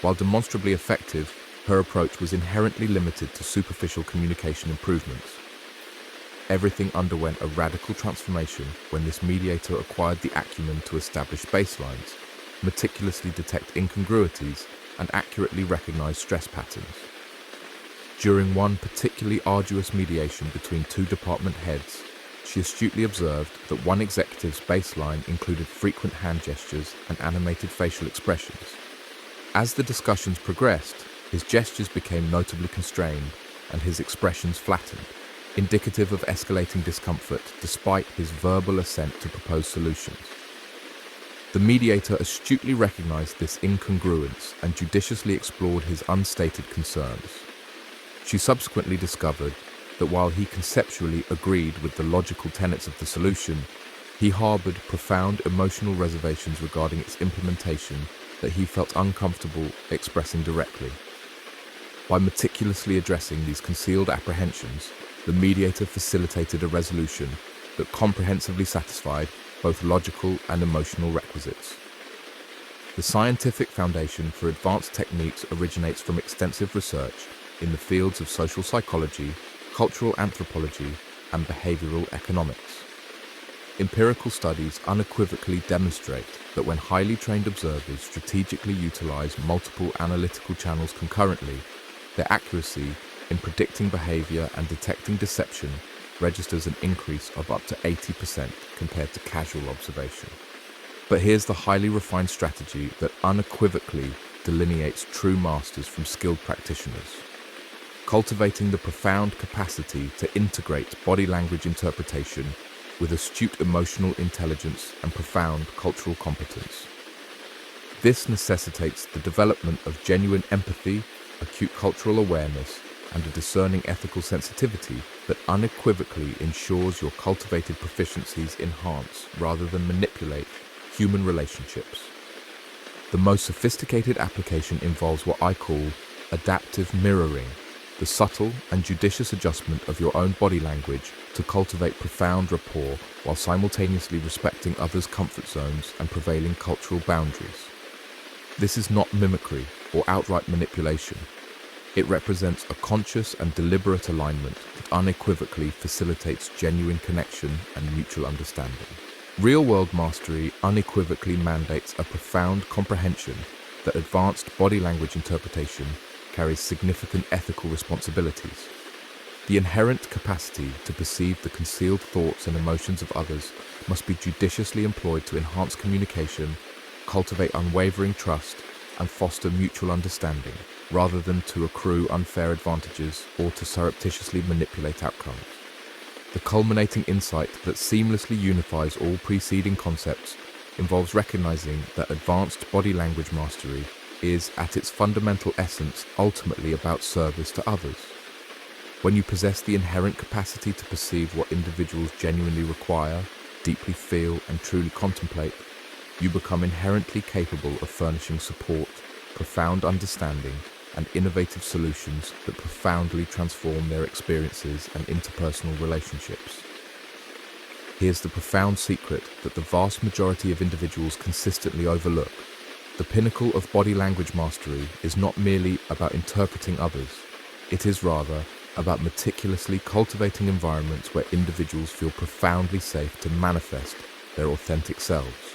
While demonstrably effective, her approach was inherently limited to superficial communication improvements. Everything underwent a radical transformation when this mediator acquired the acumen to establish baselines, meticulously detect incongruities, and accurately recognize stress patterns. During one particularly arduous mediation between two department heads, she astutely observed that one executive's baseline included frequent hand gestures and animated facial expressions. As the discussions progressed, his gestures became notably constrained and his expressions flattened, indicative of escalating discomfort despite his verbal assent to proposed solutions. The mediator astutely recognized this incongruence and judiciously explored his unstated concerns. She subsequently discovered that while he conceptually agreed with the logical tenets of the solution, he harbored profound emotional reservations regarding its implementation that he felt uncomfortable expressing directly. By meticulously addressing these concealed apprehensions, the mediator facilitated a resolution that comprehensively satisfied both logical and emotional requisites. The scientific foundation for advanced techniques originates from extensive research in the fields of social psychology, cultural anthropology, and behavioral economics. Empirical studies unequivocally demonstrate that when highly trained observers strategically utilize multiple analytical channels concurrently, their accuracy in predicting behavior and detecting deception registers an increase of up to 80% compared to casual observation. But here's the highly refined strategy that unequivocally delineates true masters from skilled practitioners. Cultivating the profound capacity to integrate body language interpretation with astute emotional intelligence and profound cultural competence. This necessitates the development of genuine empathy, acute cultural awareness, and a discerning ethical sensitivity that unequivocally ensures your cultivated proficiencies enhance rather than manipulate human relationships. The most sophisticated application involves what I call adaptive mirroring, the subtle and judicious adjustment of your own body language to cultivate profound rapport while simultaneously respecting others' comfort zones and prevailing cultural boundaries. This is not mimicry or outright manipulation. It represents a conscious and deliberate alignment that unequivocally facilitates genuine connection and mutual understanding. Real-world mastery unequivocally mandates a profound comprehension that advanced body language interpretation carries significant ethical responsibilities. The inherent capacity to perceive the concealed thoughts and emotions of others must be judiciously employed to enhance communication, cultivate unwavering trust, and foster mutual understanding, rather than to accrue unfair advantages or to surreptitiously manipulate outcomes. The culminating insight that seamlessly unifies all preceding concepts involves recognizing that advanced body language mastery is, at its fundamental essence, ultimately about service to others. When you possess the inherent capacity to perceive what individuals genuinely require, deeply feel, and truly contemplate, you become inherently capable of furnishing support, profound understanding, and innovative solutions that profoundly transform their experiences and interpersonal relationships. Here's the profound secret that the vast majority of individuals consistently overlook. The pinnacle of body language mastery is not merely about interpreting others. It is rather about meticulously cultivating environments where individuals feel profoundly safe to manifest their authentic selves.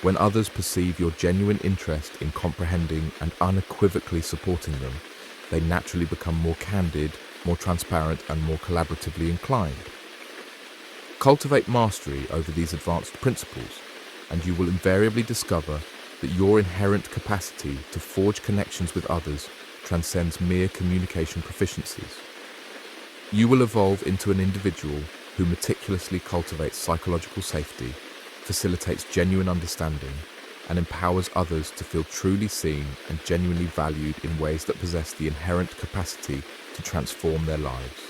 When others perceive your genuine interest in comprehending and unequivocally supporting them, they naturally become more candid, more transparent, and more collaboratively inclined. Cultivate mastery over these advanced principles, and you will invariably discover that your inherent capacity to forge connections with others transcends mere communication proficiencies. You will evolve into an individual who meticulously cultivates psychological safety, facilitates genuine understanding, and empowers others to feel truly seen and genuinely valued in ways that possess the inherent capacity to transform their lives.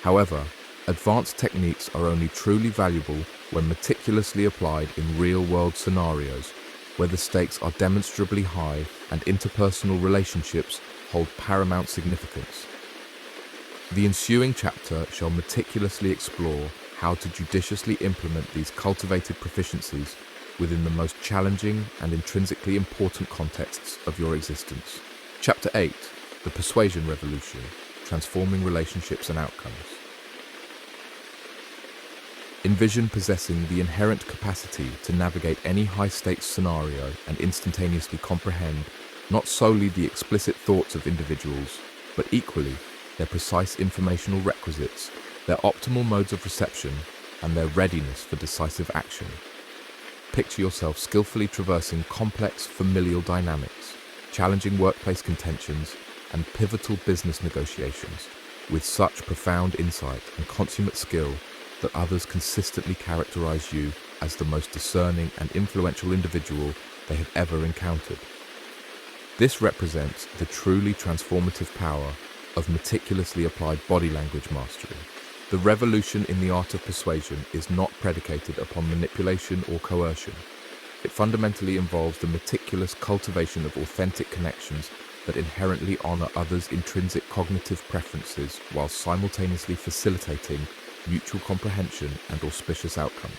However, advanced techniques are only truly valuable when meticulously applied in real-world scenarios where the stakes are demonstrably high and interpersonal relationships hold paramount significance. The ensuing chapter shall meticulously explore how to judiciously implement these cultivated proficiencies within the most challenging and intrinsically important contexts of your existence. Chapter 8, The Persuasion Revolution, Transforming Relationships and Outcomes. Envision possessing the inherent capacity to navigate any high-stakes scenario and instantaneously comprehend not solely the explicit thoughts of individuals, but equally their precise informational requisites, their optimal modes of reception, and their readiness for decisive action. Picture yourself skillfully traversing complex familial dynamics, challenging workplace contentions, and pivotal business negotiations with such profound insight and consummate skill that others consistently characterize you as the most discerning and influential individual they have ever encountered. This represents the truly transformative power of meticulously applied body language mastery. The revolution in the art of persuasion is not predicated upon manipulation or coercion. It fundamentally involves the meticulous cultivation of authentic connections that inherently honor others' intrinsic cognitive preferences while simultaneously facilitating mutual comprehension and auspicious outcomes.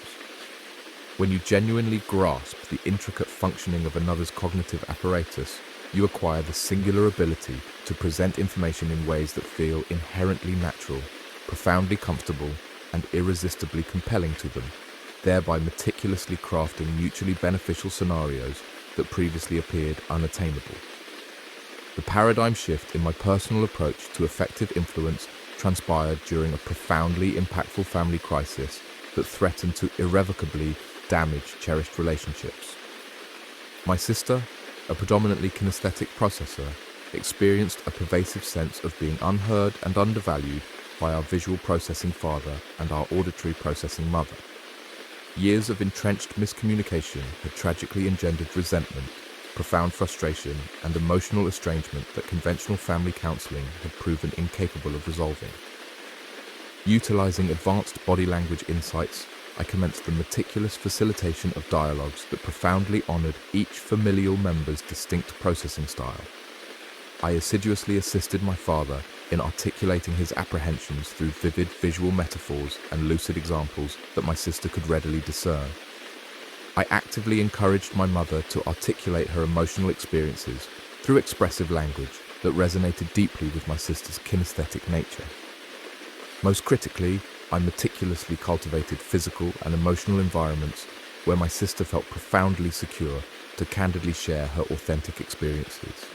When you genuinely grasp the intricate functioning of another's cognitive apparatus, you acquire the singular ability to present information in ways that feel inherently natural, profoundly comfortable, and irresistibly compelling to them, thereby meticulously crafting mutually beneficial scenarios that previously appeared unattainable. The paradigm shift in my personal approach to effective influence transpired during a profoundly impactful family crisis that threatened to irrevocably damage cherished relationships. My sister, a predominantly kinesthetic processor, experienced a pervasive sense of being unheard and undervalued by our visual processing father and our auditory processing mother. Years of entrenched miscommunication had tragically engendered resentment, profound frustration, and emotional estrangement that conventional family counseling had proven incapable of resolving. Utilizing advanced body language insights, I commenced the meticulous facilitation of dialogues that profoundly honored each familial member's distinct processing style. I assiduously assisted my father in articulating his apprehensions through vivid visual metaphors and lucid examples that my sister could readily discern. I actively encouraged my mother to articulate her emotional experiences through expressive language that resonated deeply with my sister's kinesthetic nature. Most critically, I meticulously cultivated physical and emotional environments where my sister felt profoundly secure to candidly share her authentic experiences.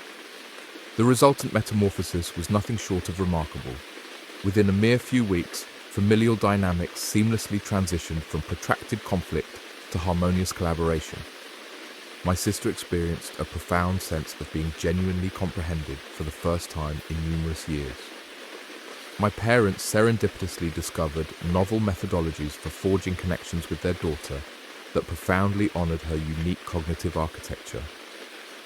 The resultant metamorphosis was nothing short of remarkable. Within a mere few weeks, familial dynamics seamlessly transitioned from protracted conflict to harmonious collaboration. My sister experienced a profound sense of being genuinely comprehended for the first time in numerous years. My parents serendipitously discovered novel methodologies for forging connections with their daughter that profoundly honored her unique cognitive architecture.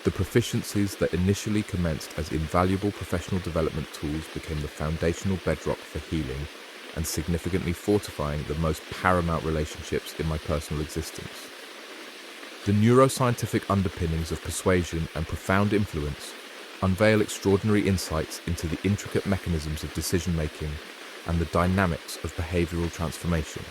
The proficiencies that initially commenced as invaluable professional development tools became the foundational bedrock for healing and significantly fortifying the most paramount relationships in my personal existence. The neuroscientific underpinnings of persuasion and profound influence unveil extraordinary insights into the intricate mechanisms of decision-making and the dynamics of behavioral transformation.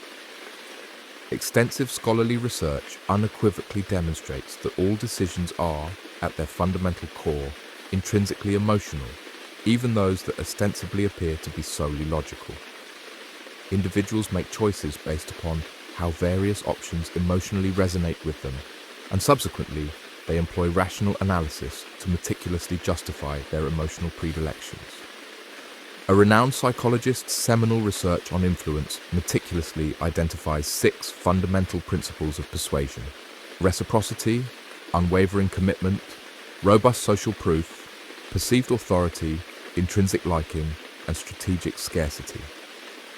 Extensive scholarly research unequivocally demonstrates that all decisions are, at their fundamental core, intrinsically emotional, even those that ostensibly appear to be solely logical. Individuals make choices based upon how various options emotionally resonate with them, and subsequently, they employ rational analysis to meticulously justify their emotional predilections. A renowned psychologist's seminal research on influence meticulously identifies 6 fundamental principles of persuasion: reciprocity, unwavering commitment, robust social proof, perceived authority, intrinsic liking, and strategic scarcity.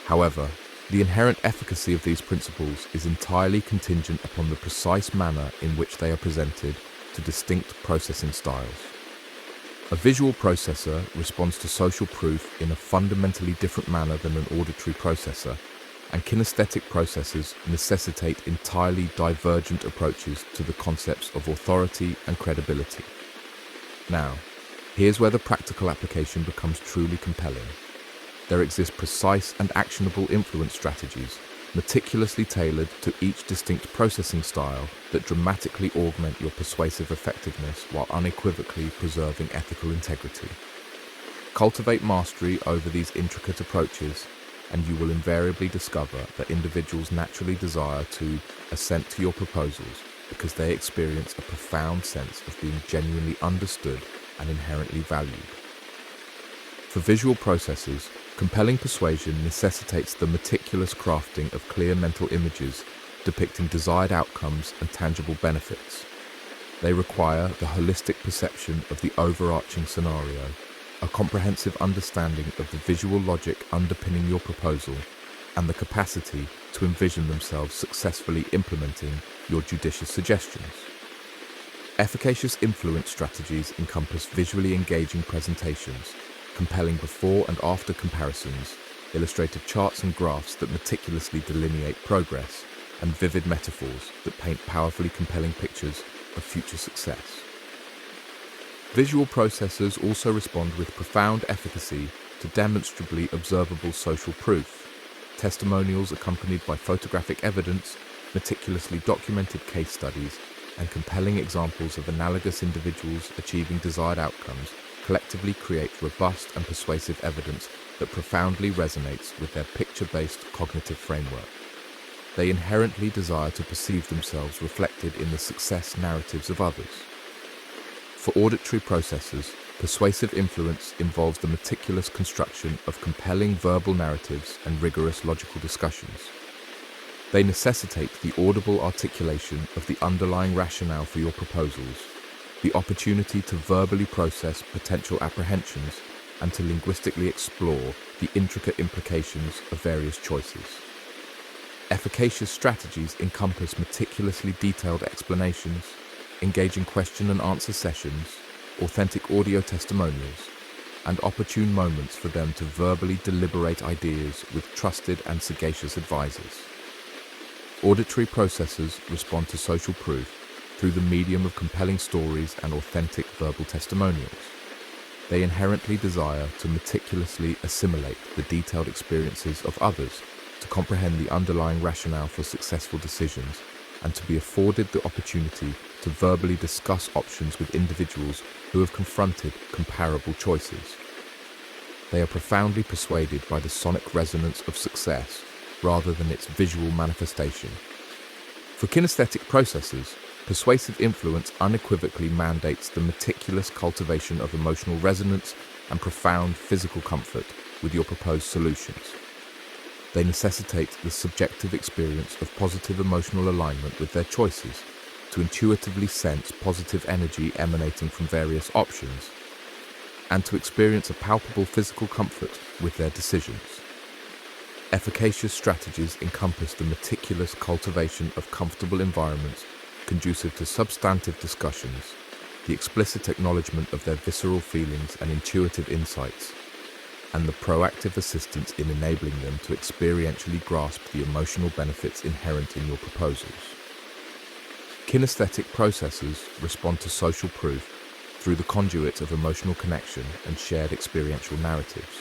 However, the inherent efficacy of these principles is entirely contingent upon the precise manner in which they are presented to distinct processing styles. A visual processor responds to social proof in a fundamentally different manner than an auditory processor, and kinesthetic processors necessitate entirely divergent approaches to the concepts of authority and credibility. Now, here's where the practical application becomes truly compelling. There exist precise and actionable influence strategies, meticulously tailored to each distinct processing style that dramatically augment your persuasive effectiveness while unequivocally preserving ethical integrity. Cultivate mastery over these intricate approaches, and you will invariably discover that individuals naturally desire to assent to your proposals because they experience a profound sense of being genuinely understood and inherently valued. For visual processors, compelling persuasion necessitates the meticulous crafting of clear mental images depicting desired outcomes and tangible benefits. They require the holistic perception of the overarching scenario, a comprehensive understanding of the visual logic underpinning your proposal, and the capacity to envision themselves successfully implementing your judicious suggestions. Efficacious influence strategies encompass visually engaging presentations, compelling before and after comparisons, illustrated charts and graphs that meticulously delineate progress, and vivid metaphors that paint powerfully compelling pictures of future success. Visual processors also respond with profound efficacy to demonstrably observable social proof, testimonials accompanied by photographic evidence, meticulously documented case studies, and compelling examples of analogous individuals achieving desired outcomes collectively create robust and persuasive evidence that profoundly resonates with their picture-based cognitive framework. They inherently desire to perceive themselves reflected in the success narratives of others. For auditory processors, persuasive influence involves the meticulous construction of compelling verbal narratives and rigorous logical discussions. They necessitate the audible articulation of the underlying rationale for your proposals, the opportunity to verbally process potential apprehensions, and to linguistically explore the intricate implications of various choices. Efficacious strategies encompass meticulously detailed explanations, engaging question and answer sessions, authentic audio testimonials, and opportune moments for them to verbally deliberate ideas with trusted and sagacious advisors. Auditory processors respond to social proof through the medium of compelling stories and authentic verbal testimonials. They inherently desire to meticulously assimilate the detailed experiences of others, to comprehend the underlying rationale for successful decisions, and to be afforded the opportunity to verbally discuss options with individuals who have confronted comparable choices. They are profoundly persuaded by the sonic resonance of success rather than its visual manifestation. For kinesthetic processors, persuasive influence unequivocally mandates the meticulous cultivation of emotional resonance and profound physical comfort with your proposed solutions. They necessitate the subjective experience of positive emotional alignment with their choices, to intuitively sense positive energy emanating from various options, and to experience a palpable physical comfort with their decisions. Efficacious strategies encompass the meticulous cultivation of comfortable environments conducive to substantive discussions, the explicit acknowledgement of their visceral feelings and intuitive insights, and the proactive assistance in enabling them to experientially grasp the emotional benefits inherent in your proposals. Kinesthetic processors respond to social proof through the conduit of emotional connection and shared experiential narratives.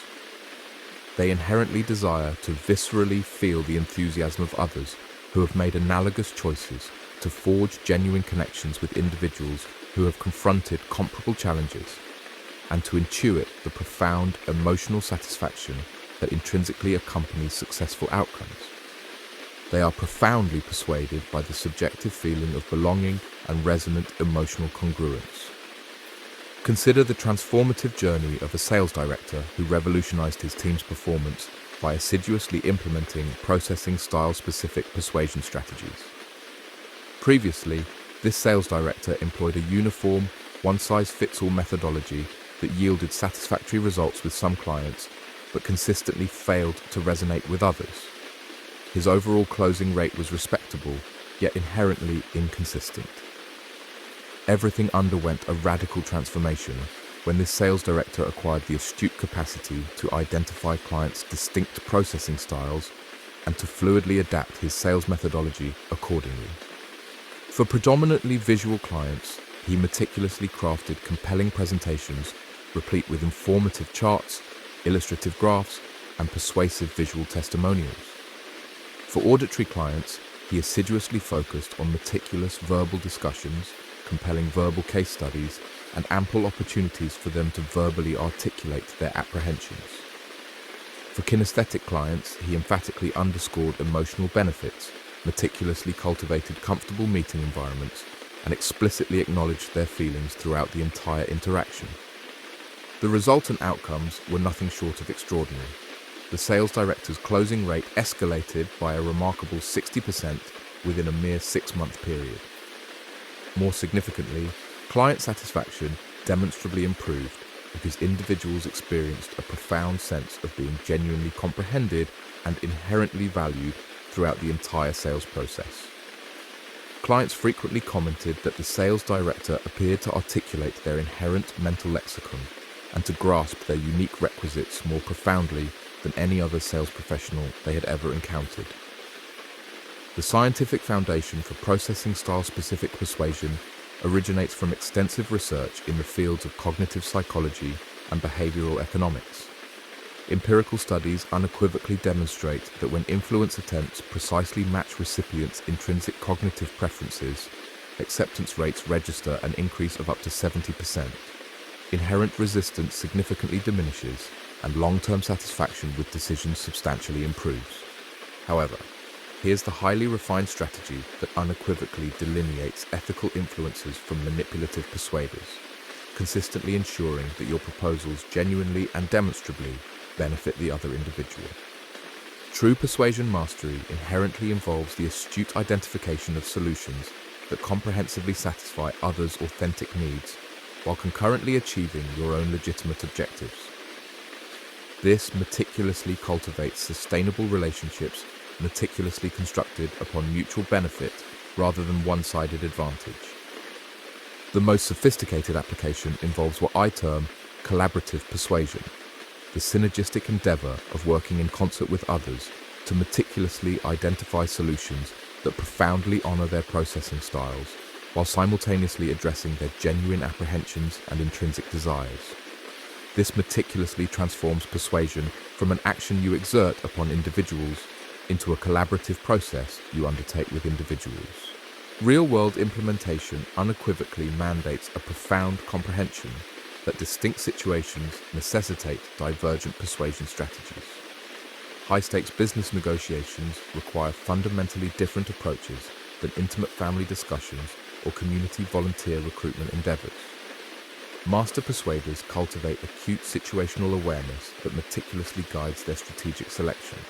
They inherently desire to viscerally feel the enthusiasm of others who have made analogous choices to forge genuine connections with individuals who have confronted comparable challenges, and to intuit the profound emotional satisfaction that intrinsically accompanies successful outcomes. They are profoundly persuaded by the subjective feeling of belonging and resonant emotional congruence. Consider the transformative journey of a sales director who revolutionized his team's performance by assiduously implementing processing style-specific persuasion strategies. Previously, this sales director employed a uniform, one-size-fits-all methodology that yielded satisfactory results with some clients, but consistently failed to resonate with others. His overall closing rate was respectable, yet inherently inconsistent. Everything underwent a radical transformation when this sales director acquired the astute capacity to identify clients' distinct processing styles and to fluidly adapt his sales methodology accordingly. For predominantly visual clients, he meticulously crafted compelling presentations replete with informative charts, illustrative graphs, and persuasive visual testimonials. For auditory clients, he assiduously focused on meticulous verbal discussions, compelling verbal case studies, and ample opportunities for them to verbally articulate their apprehensions. For kinesthetic clients, he emphatically underscored emotional benefits, meticulously cultivated comfortable meeting environments, and explicitly acknowledged their feelings throughout the entire interaction. The resultant outcomes were nothing short of extraordinary. The sales director's closing rate escalated by a remarkable 60% within a mere 6-month period. More significantly, client satisfaction demonstrably improved because individuals experienced a profound sense of being genuinely comprehended and inherently valued throughout the entire sales process. Clients frequently commented that the sales director appeared to articulate their inherent mental lexicon and to grasp their unique requisites more profoundly than any other sales professional they had ever encountered. The scientific foundation for processing style-specific persuasion originates from extensive research in the fields of cognitive psychology and behavioral economics. Empirical studies unequivocally demonstrate that when influence attempts precisely match recipients' intrinsic cognitive preferences, acceptance rates register an increase of up to 70%. Inherent resistance significantly diminishes, and long-term satisfaction with decisions substantially improves. However, here's the highly refined strategy that unequivocally delineates ethical influencers from manipulative persuaders, consistently ensuring that your proposals genuinely and demonstrably benefit the other individual. True persuasion mastery inherently involves the astute identification of solutions that comprehensively satisfy others' authentic needs while concurrently achieving your own legitimate objectives. This meticulously cultivates sustainable relationships meticulously constructed upon mutual benefit rather than one-sided advantage. The most sophisticated application involves what I term collaborative persuasion, the synergistic endeavor of working in concert with others to meticulously identify solutions that profoundly honor their processing styles while simultaneously addressing their genuine apprehensions and intrinsic desires. This meticulously transforms persuasion from an action you exert upon individuals into a collaborative process you undertake with individuals. Real-world implementation unequivocally mandates a profound comprehension that distinct situations necessitate divergent persuasion strategies. High-stakes business negotiations require fundamentally different approaches than intimate family discussions or community volunteer recruitment endeavors. Master persuaders cultivate acute situational awareness that meticulously guides their strategic selections.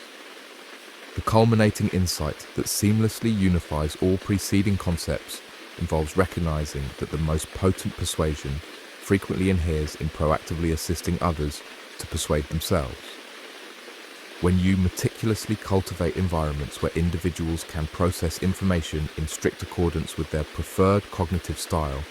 The culminating insight that seamlessly unifies all preceding concepts involves recognizing that the most potent persuasion frequently inheres in proactively assisting others to persuade themselves. When you meticulously cultivate environments where individuals can process information in strict accordance with their preferred cognitive style,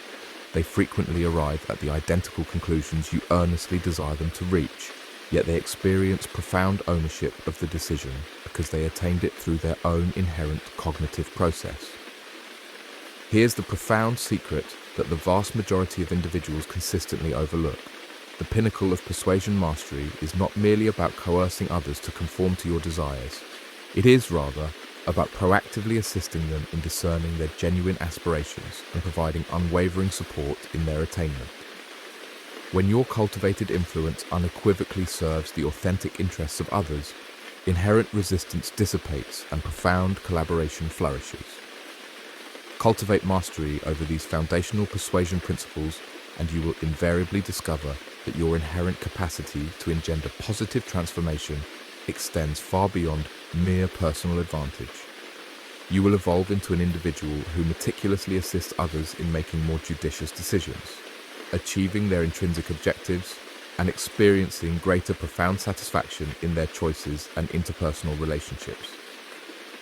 they frequently arrive at the identical conclusions you earnestly desire them to reach, yet they experience profound ownership of the decision because they attained it through their own inherent cognitive process. Here's the profound secret that the vast majority of individuals consistently overlook. The pinnacle of persuasion mastery is not merely about coercing others to conform to your desires. It is, rather, about proactively assisting them in discerning their genuine aspirations and providing unwavering support in their attainment. When your cultivated influence unequivocally serves the authentic interests of others, inherent resistance dissipates and profound collaboration flourishes. Cultivate mastery over these foundational persuasion principles, and you will invariably discover that your inherent capacity to engender positive transformation extends far beyond mere personal advantage. You will evolve into an individual who meticulously assists others in making more judicious decisions, achieving their intrinsic objectives, and experiencing greater profound satisfaction in their choices and interpersonal relationships.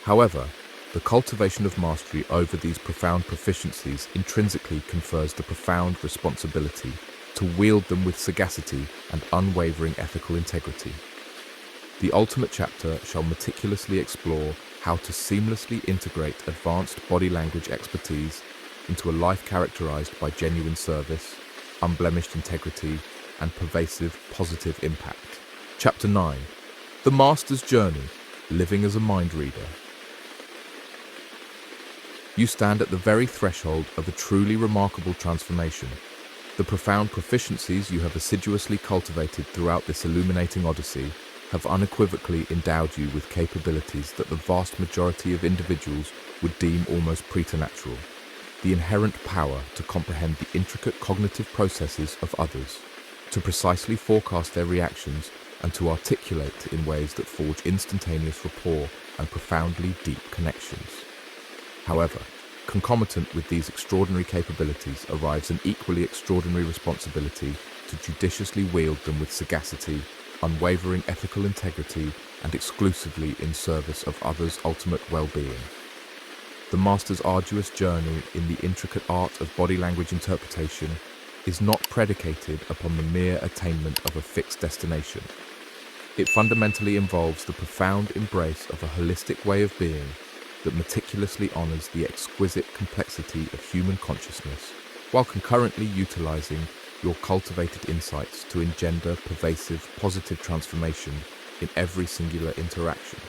However, the cultivation of mastery over these profound proficiencies intrinsically confers the profound responsibility to wield them with sagacity and unwavering ethical integrity. The ultimate chapter shall meticulously explore how to seamlessly integrate advanced body language expertise into a life characterized by genuine service, unblemished integrity, and pervasive positive impact. Chapter 9. The Master's Journey, Living as a Mind Reader. You stand at the very threshold of a truly remarkable transformation. The profound proficiencies you have assiduously cultivated throughout this illuminating odyssey have unequivocally endowed you with capabilities that the vast majority of individuals would deem almost preternatural. The inherent power to comprehend the intricate cognitive processes of others, to precisely forecast their reactions, and to articulate in ways that forge instantaneous rapport and profoundly deep connections. However, concomitant with these extraordinary capabilities arrives an equally extraordinary responsibility to judiciously wield them with sagacity, unwavering ethical integrity, and exclusively in service of others' ultimate well-being. The Master's arduous journey in the intricate art of body language interpretation is not predicated upon the mere attainment of a fixed destination. It fundamentally involves the profound embrace of a holistic way of being that meticulously honors the exquisite complexity of human consciousness, while concurrently utilizing your cultivated insights to engender pervasive, positive transformation in every singular interaction.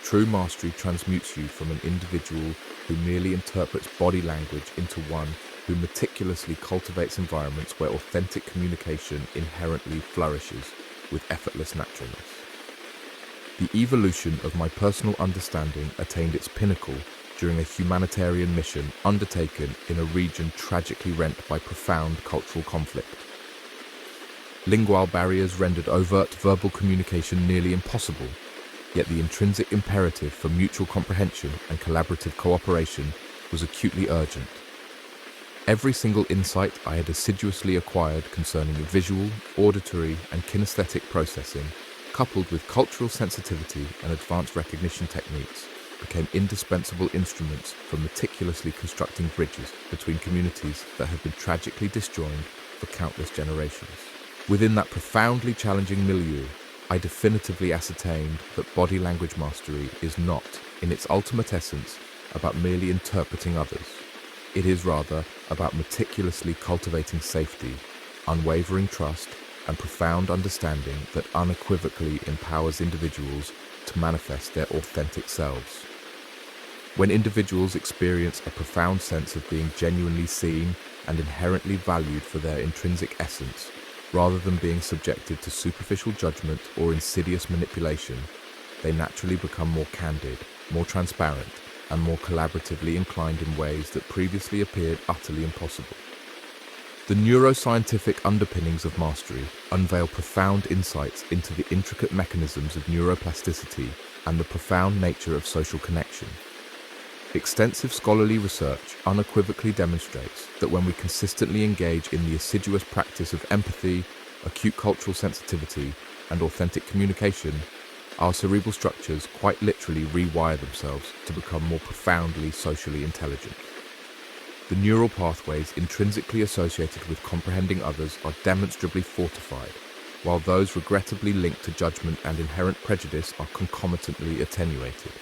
True mastery transmutes you from an individual who merely interprets body language into one who meticulously cultivates environments where authentic communication inherently flourishes with effortless naturalness. The evolution of my personal understanding attained its pinnacle during a humanitarian mission undertaken in a region tragically rent by profound cultural conflict. Lingual barriers rendered overt verbal communication nearly impossible, yet the intrinsic imperative for mutual comprehension and collaborative cooperation was acutely urgent. Every single insight I had assiduously acquired concerning visual, auditory, and kinesthetic processing, coupled with cultural sensitivity and advanced recognition techniques, became indispensable instruments for meticulously constructing bridges between communities that had been tragically disjoined for countless generations. Within that profoundly challenging milieu, I definitively ascertained that body language mastery is not, in its ultimate essence, about merely interpreting others. It is rather about meticulously cultivating safety, unwavering trust, and profound understanding that unequivocally empowers individuals to manifest their authentic selves. When individuals experience a profound sense of being genuinely seen and inherently valued for their intrinsic essence, rather than being subjected to superficial judgment or insidious manipulation, they naturally become more candid, more transparent, and more collaboratively inclined in ways that previously appeared utterly impossible. The neuroscientific underpinnings of mastery unveil profound insights into the intricate mechanisms of neuroplasticity and the profound nature of social connection. Extensive scholarly research unequivocally demonstrates that when we consistently engage in the assiduous practice of empathy, acute cultural sensitivity, and authentic communication, our cerebral structures quite literally rewire themselves to become more profoundly socially intelligent. The neural pathways intrinsically associated with comprehending others are demonstrably fortified, while those regrettably linked to judgment and inherent prejudice are concomitantly attenuated.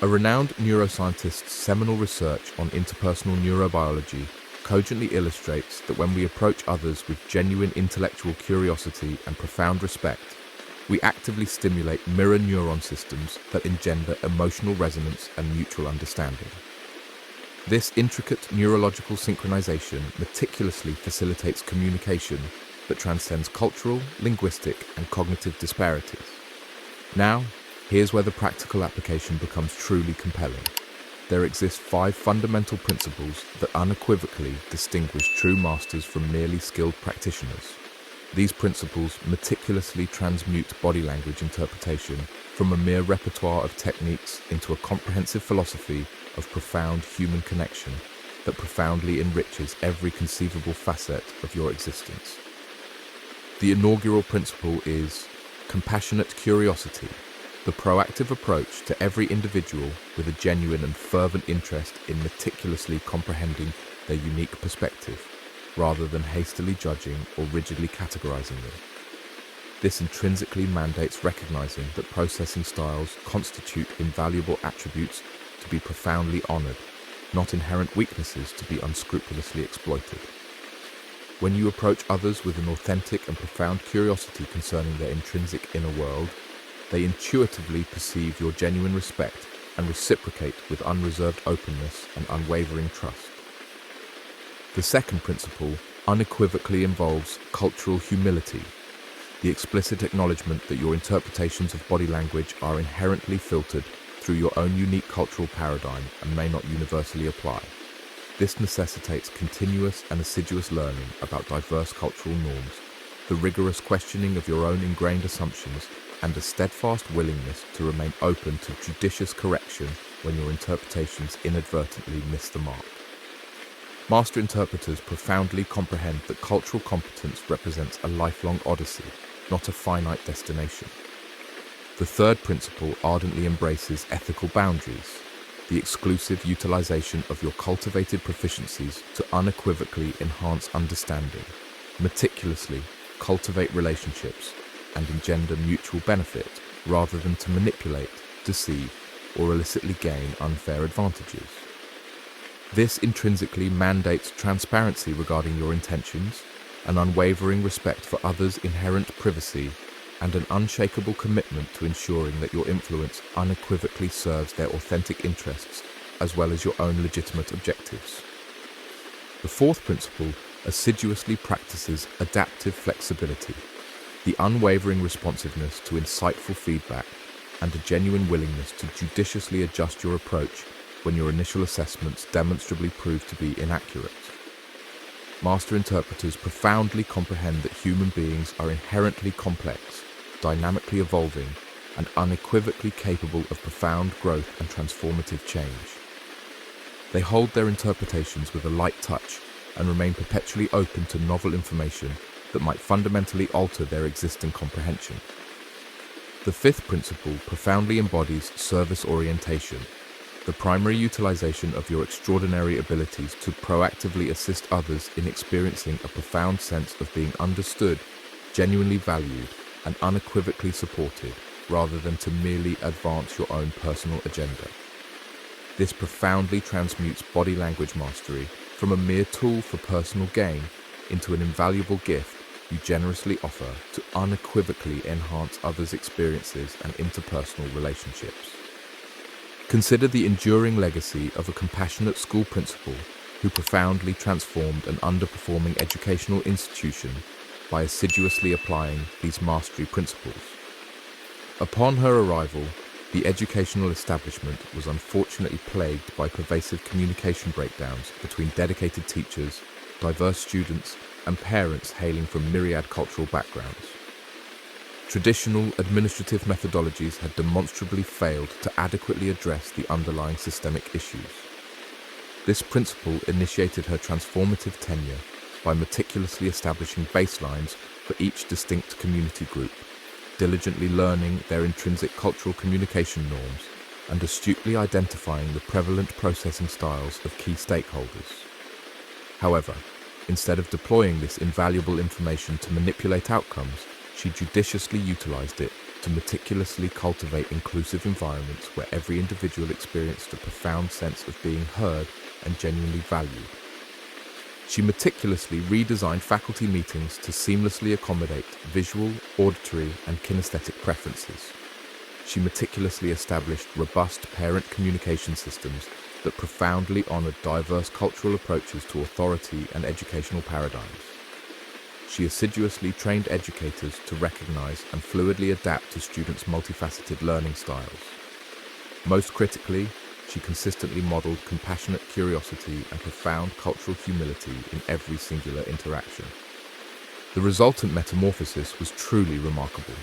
A renowned neuroscientist's seminal research on interpersonal neurobiology cogently illustrates that when we approach others with genuine intellectual curiosity and profound respect, We actively stimulate mirror neuron systems that engender emotional resonance and mutual understanding. This intricate neurological synchronization meticulously facilitates communication that transcends cultural, linguistic, and cognitive disparities. Now, here's where the practical application becomes truly compelling. There exist 5 fundamental principles that unequivocally distinguish true masters from merely skilled practitioners. These principles meticulously transmute body language interpretation from a mere repertoire of techniques into a comprehensive philosophy of profound human connection that profoundly enriches every conceivable facet of your existence. The inaugural principle is compassionate curiosity, the proactive approach to every individual with a genuine and fervent interest in meticulously comprehending their unique perspective, rather than hastily judging or rigidly categorizing them. This intrinsically mandates recognizing that processing styles constitute invaluable attributes to be profoundly honored, not inherent weaknesses to be unscrupulously exploited. When you approach others with an authentic and profound curiosity concerning their intrinsic inner world, they intuitively perceive your genuine respect and reciprocate with unreserved openness and unwavering trust. The second principle unequivocally involves cultural humility, the explicit acknowledgement that your interpretations of body language are inherently filtered through your own unique cultural paradigm and may not universally apply. This necessitates continuous and assiduous learning about diverse cultural norms, the rigorous questioning of your own ingrained assumptions, and a steadfast willingness to remain open to judicious correction when your interpretations inadvertently miss the mark. Master interpreters profoundly comprehend that cultural competence represents a lifelong odyssey, not a finite destination. The third principle ardently embraces ethical boundaries, the exclusive utilization of your cultivated proficiencies to unequivocally enhance understanding, meticulously cultivate relationships, and engender mutual benefit, rather than to manipulate, deceive, or illicitly gain unfair advantages. This intrinsically mandates transparency regarding your intentions, an unwavering respect for others' inherent privacy, and an unshakable commitment to ensuring that your influence unequivocally serves their authentic interests as well as your own legitimate objectives. The fourth principle assiduously practices adaptive flexibility, the unwavering responsiveness to insightful feedback, and a genuine willingness to judiciously adjust your approach when your initial assessments demonstrably prove to be inaccurate. Master interpreters profoundly comprehend that human beings are inherently complex, dynamically evolving, and unequivocally capable of profound growth and transformative change. They hold their interpretations with a light touch and remain perpetually open to novel information that might fundamentally alter their existing comprehension. The fifth principle profoundly embodies service orientation, the primary utilization of your extraordinary abilities to proactively assist others in experiencing a profound sense of being understood, genuinely valued, and unequivocally supported, rather than to merely advance your own personal agenda. This profoundly transmutes body language mastery from a mere tool for personal gain into an invaluable gift you generously offer to unequivocally enhance others' experiences and interpersonal relationships. Consider the enduring legacy of a compassionate school principal who profoundly transformed an underperforming educational institution by assiduously applying these mastery principles. Upon her arrival, the educational establishment was unfortunately plagued by pervasive communication breakdowns between dedicated teachers, diverse students, and parents hailing from myriad cultural backgrounds. Traditional administrative methodologies had demonstrably failed to adequately address the underlying systemic issues. This principle initiated her transformative tenure by meticulously establishing baselines for each distinct community group, diligently learning their intrinsic cultural communication norms, and astutely identifying the prevalent processing styles of key stakeholders. However, instead of deploying this invaluable information to manipulate outcomes, she judiciously utilized it to meticulously cultivate inclusive environments where every individual experienced a profound sense of being heard and genuinely valued. She meticulously redesigned faculty meetings to seamlessly accommodate visual, auditory, and kinesthetic preferences. She meticulously established robust parent communication systems that profoundly honored diverse cultural approaches to authority and educational paradigms. She assiduously trained educators to recognize and fluidly adapt to students' multifaceted learning styles. Most critically, she consistently modeled compassionate curiosity and profound cultural humility in every singular interaction. The resultant metamorphosis was truly remarkable.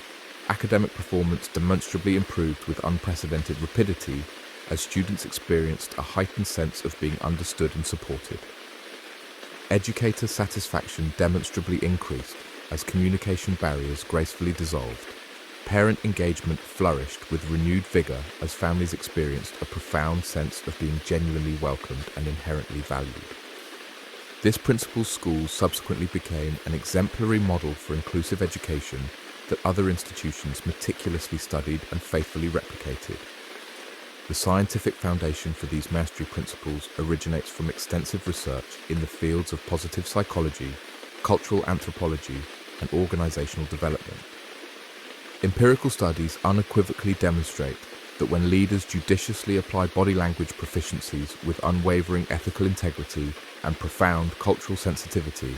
Academic performance demonstrably improved with unprecedented rapidity as students experienced a heightened sense of being understood and supported. Educator satisfaction demonstrably increased as communication barriers gracefully dissolved. Parent engagement flourished with renewed vigor as families experienced a profound sense of being genuinely welcomed and inherently valued. This principal's school subsequently became an exemplary model for inclusive education that other institutions meticulously studied and faithfully replicated. The scientific foundation for these mastery principles originates from extensive research in the fields of positive psychology, cultural anthropology, and organizational development. Empirical studies unequivocally demonstrate that when leaders judiciously apply body language proficiencies with unwavering ethical integrity and profound cultural sensitivity,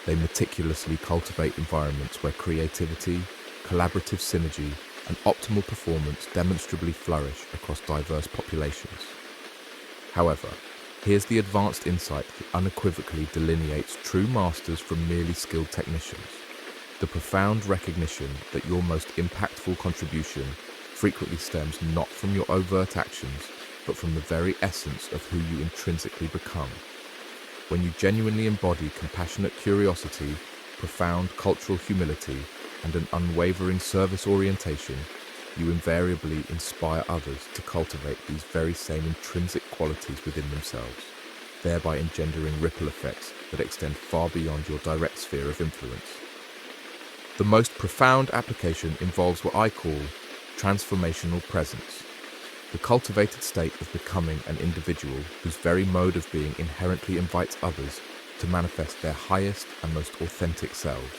they meticulously cultivate environments where creativity, collaborative synergy, and optimal performance demonstrably flourish across diverse populations. However, here's the advanced insight that unequivocally delineates true masters from merely skilled technicians. The profound recognition that your most impactful contribution frequently stems not from your overt actions, but from the very essence of who you intrinsically become. When you genuinely embody compassionate curiosity, profound cultural humility, and an unwavering service orientation, you invariably inspire others to cultivate these very same intrinsic qualities within themselves, thereby engendering ripple effects that extend far beyond your direct sphere of influence. The most profound application involves what I call transformational presence, the cultivated state of becoming an individual whose very mode of being inherently invites others to manifest their highest and most authentic selves.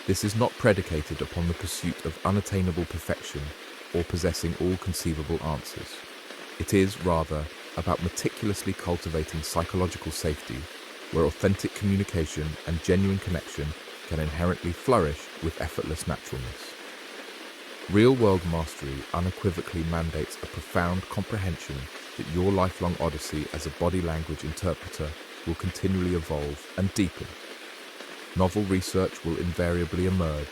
This is not predicated upon the pursuit of unattainable perfection or possessing all conceivable answers. It is, rather, about meticulously cultivating psychological safety, where authentic communication and genuine connection can inherently flourish with effortless naturalness. Real-world mastery unequivocally mandates a profound comprehension that your lifelong odyssey as a body language interpreter will continually evolve and deepen. Novel research will invariably emerge,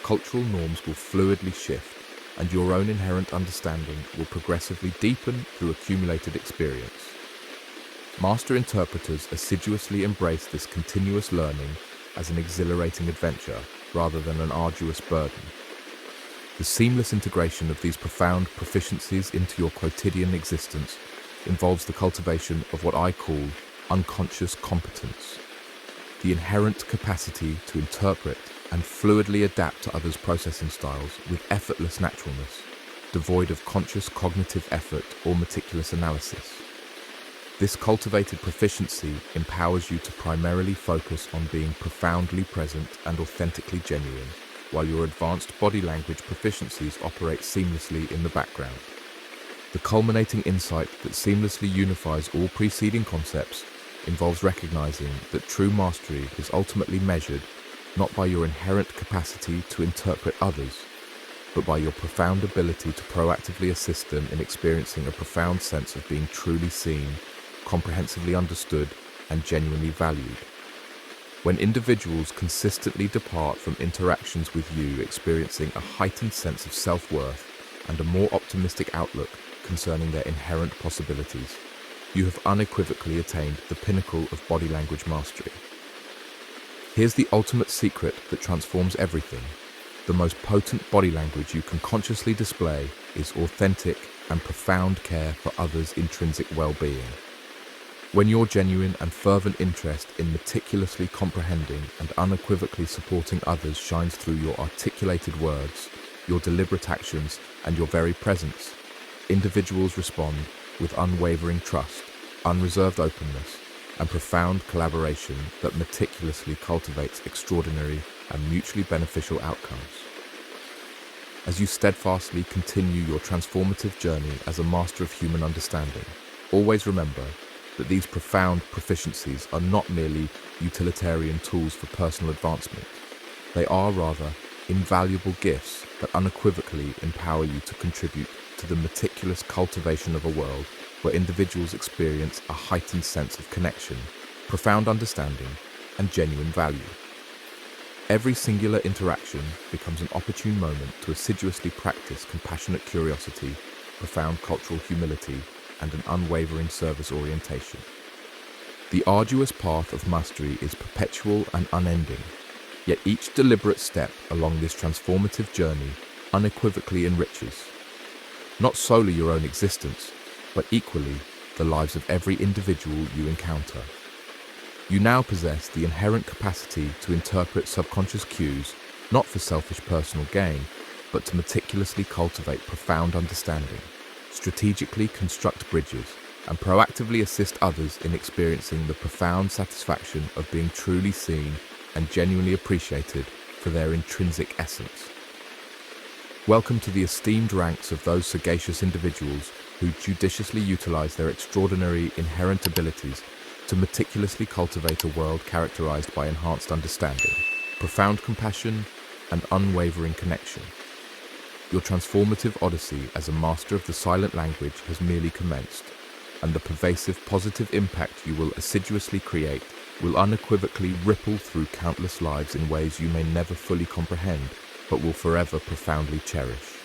cultural norms will fluidly shift, and your own inherent understanding will progressively deepen through accumulated experience. Master interpreters assiduously embrace this continuous learning as an exhilarating adventure rather than an arduous burden. The seamless integration of these profound proficiencies into your quotidian existence involves the cultivation of what I call unconscious competence, the inherent capacity to interpret and fluidly adapt to others' processing styles with effortless naturalness, devoid of conscious cognitive effort or meticulous analysis. This cultivated proficiency empowers you to primarily focus on being profoundly present and authentically genuine, while your advanced body language proficiencies operate seamlessly in the background. The culminating insight that seamlessly unifies all preceding concepts involves recognizing that true mastery is ultimately measured not by your inherent capacity to interpret others, but by your profound ability to proactively assist them in experiencing a profound sense of being truly seen, comprehensively understood, and genuinely valued. When individuals consistently depart from interactions with you experiencing a heightened sense of self-worth and a more optimistic outlook concerning their inherent possibilities, you have unequivocally attained the pinnacle of body language mastery. Here's the ultimate secret that transforms everything. The most potent body language you can consciously display is authentic and profound care for others' intrinsic well-being. When your genuine and fervent interest in meticulously comprehending and unequivocally supporting others shines through your articulated words, your deliberate actions, and your very presence, individuals respond with unwavering trust, unreserved openness, and profound collaboration that meticulously cultivates extraordinary and mutually beneficial outcomes. As you steadfastly continue your transformative journey as a master of human understanding, always remember that these profound proficiencies are not merely utilitarian tools for personal advancement. They are rather invaluable gifts that unequivocally empower you to contribute to the meticulous cultivation of a world where individuals experience a heightened sense of connection, profound understanding, and genuine value. Every singular interaction becomes an opportune moment to assiduously practice compassionate curiosity, profound cultural humility, and an unwavering service orientation. The arduous path of mastery is perpetual and unending, yet each deliberate step along this transformative journey unequivocally enriches not solely your own existence, but equally the lives of every individual you encounter. You now possess the inherent capacity to interpret subconscious cues, not for selfish personal gain, but to meticulously cultivate profound understanding, strategically construct bridges, and proactively assist others in experiencing the profound satisfaction of being truly seen and genuinely appreciated for their intrinsic essence. Welcome to the esteemed ranks of those sagacious individuals who judiciously utilize their extraordinary inherent abilities to meticulously cultivate a world characterized by enhanced understanding, profound compassion, and unwavering connection. Your transformative odyssey as a master of the silent language has merely commenced, and the pervasive positive impact you will assiduously create will unequivocally ripple through countless lives in ways you may never fully comprehend, but will forever profoundly cherish.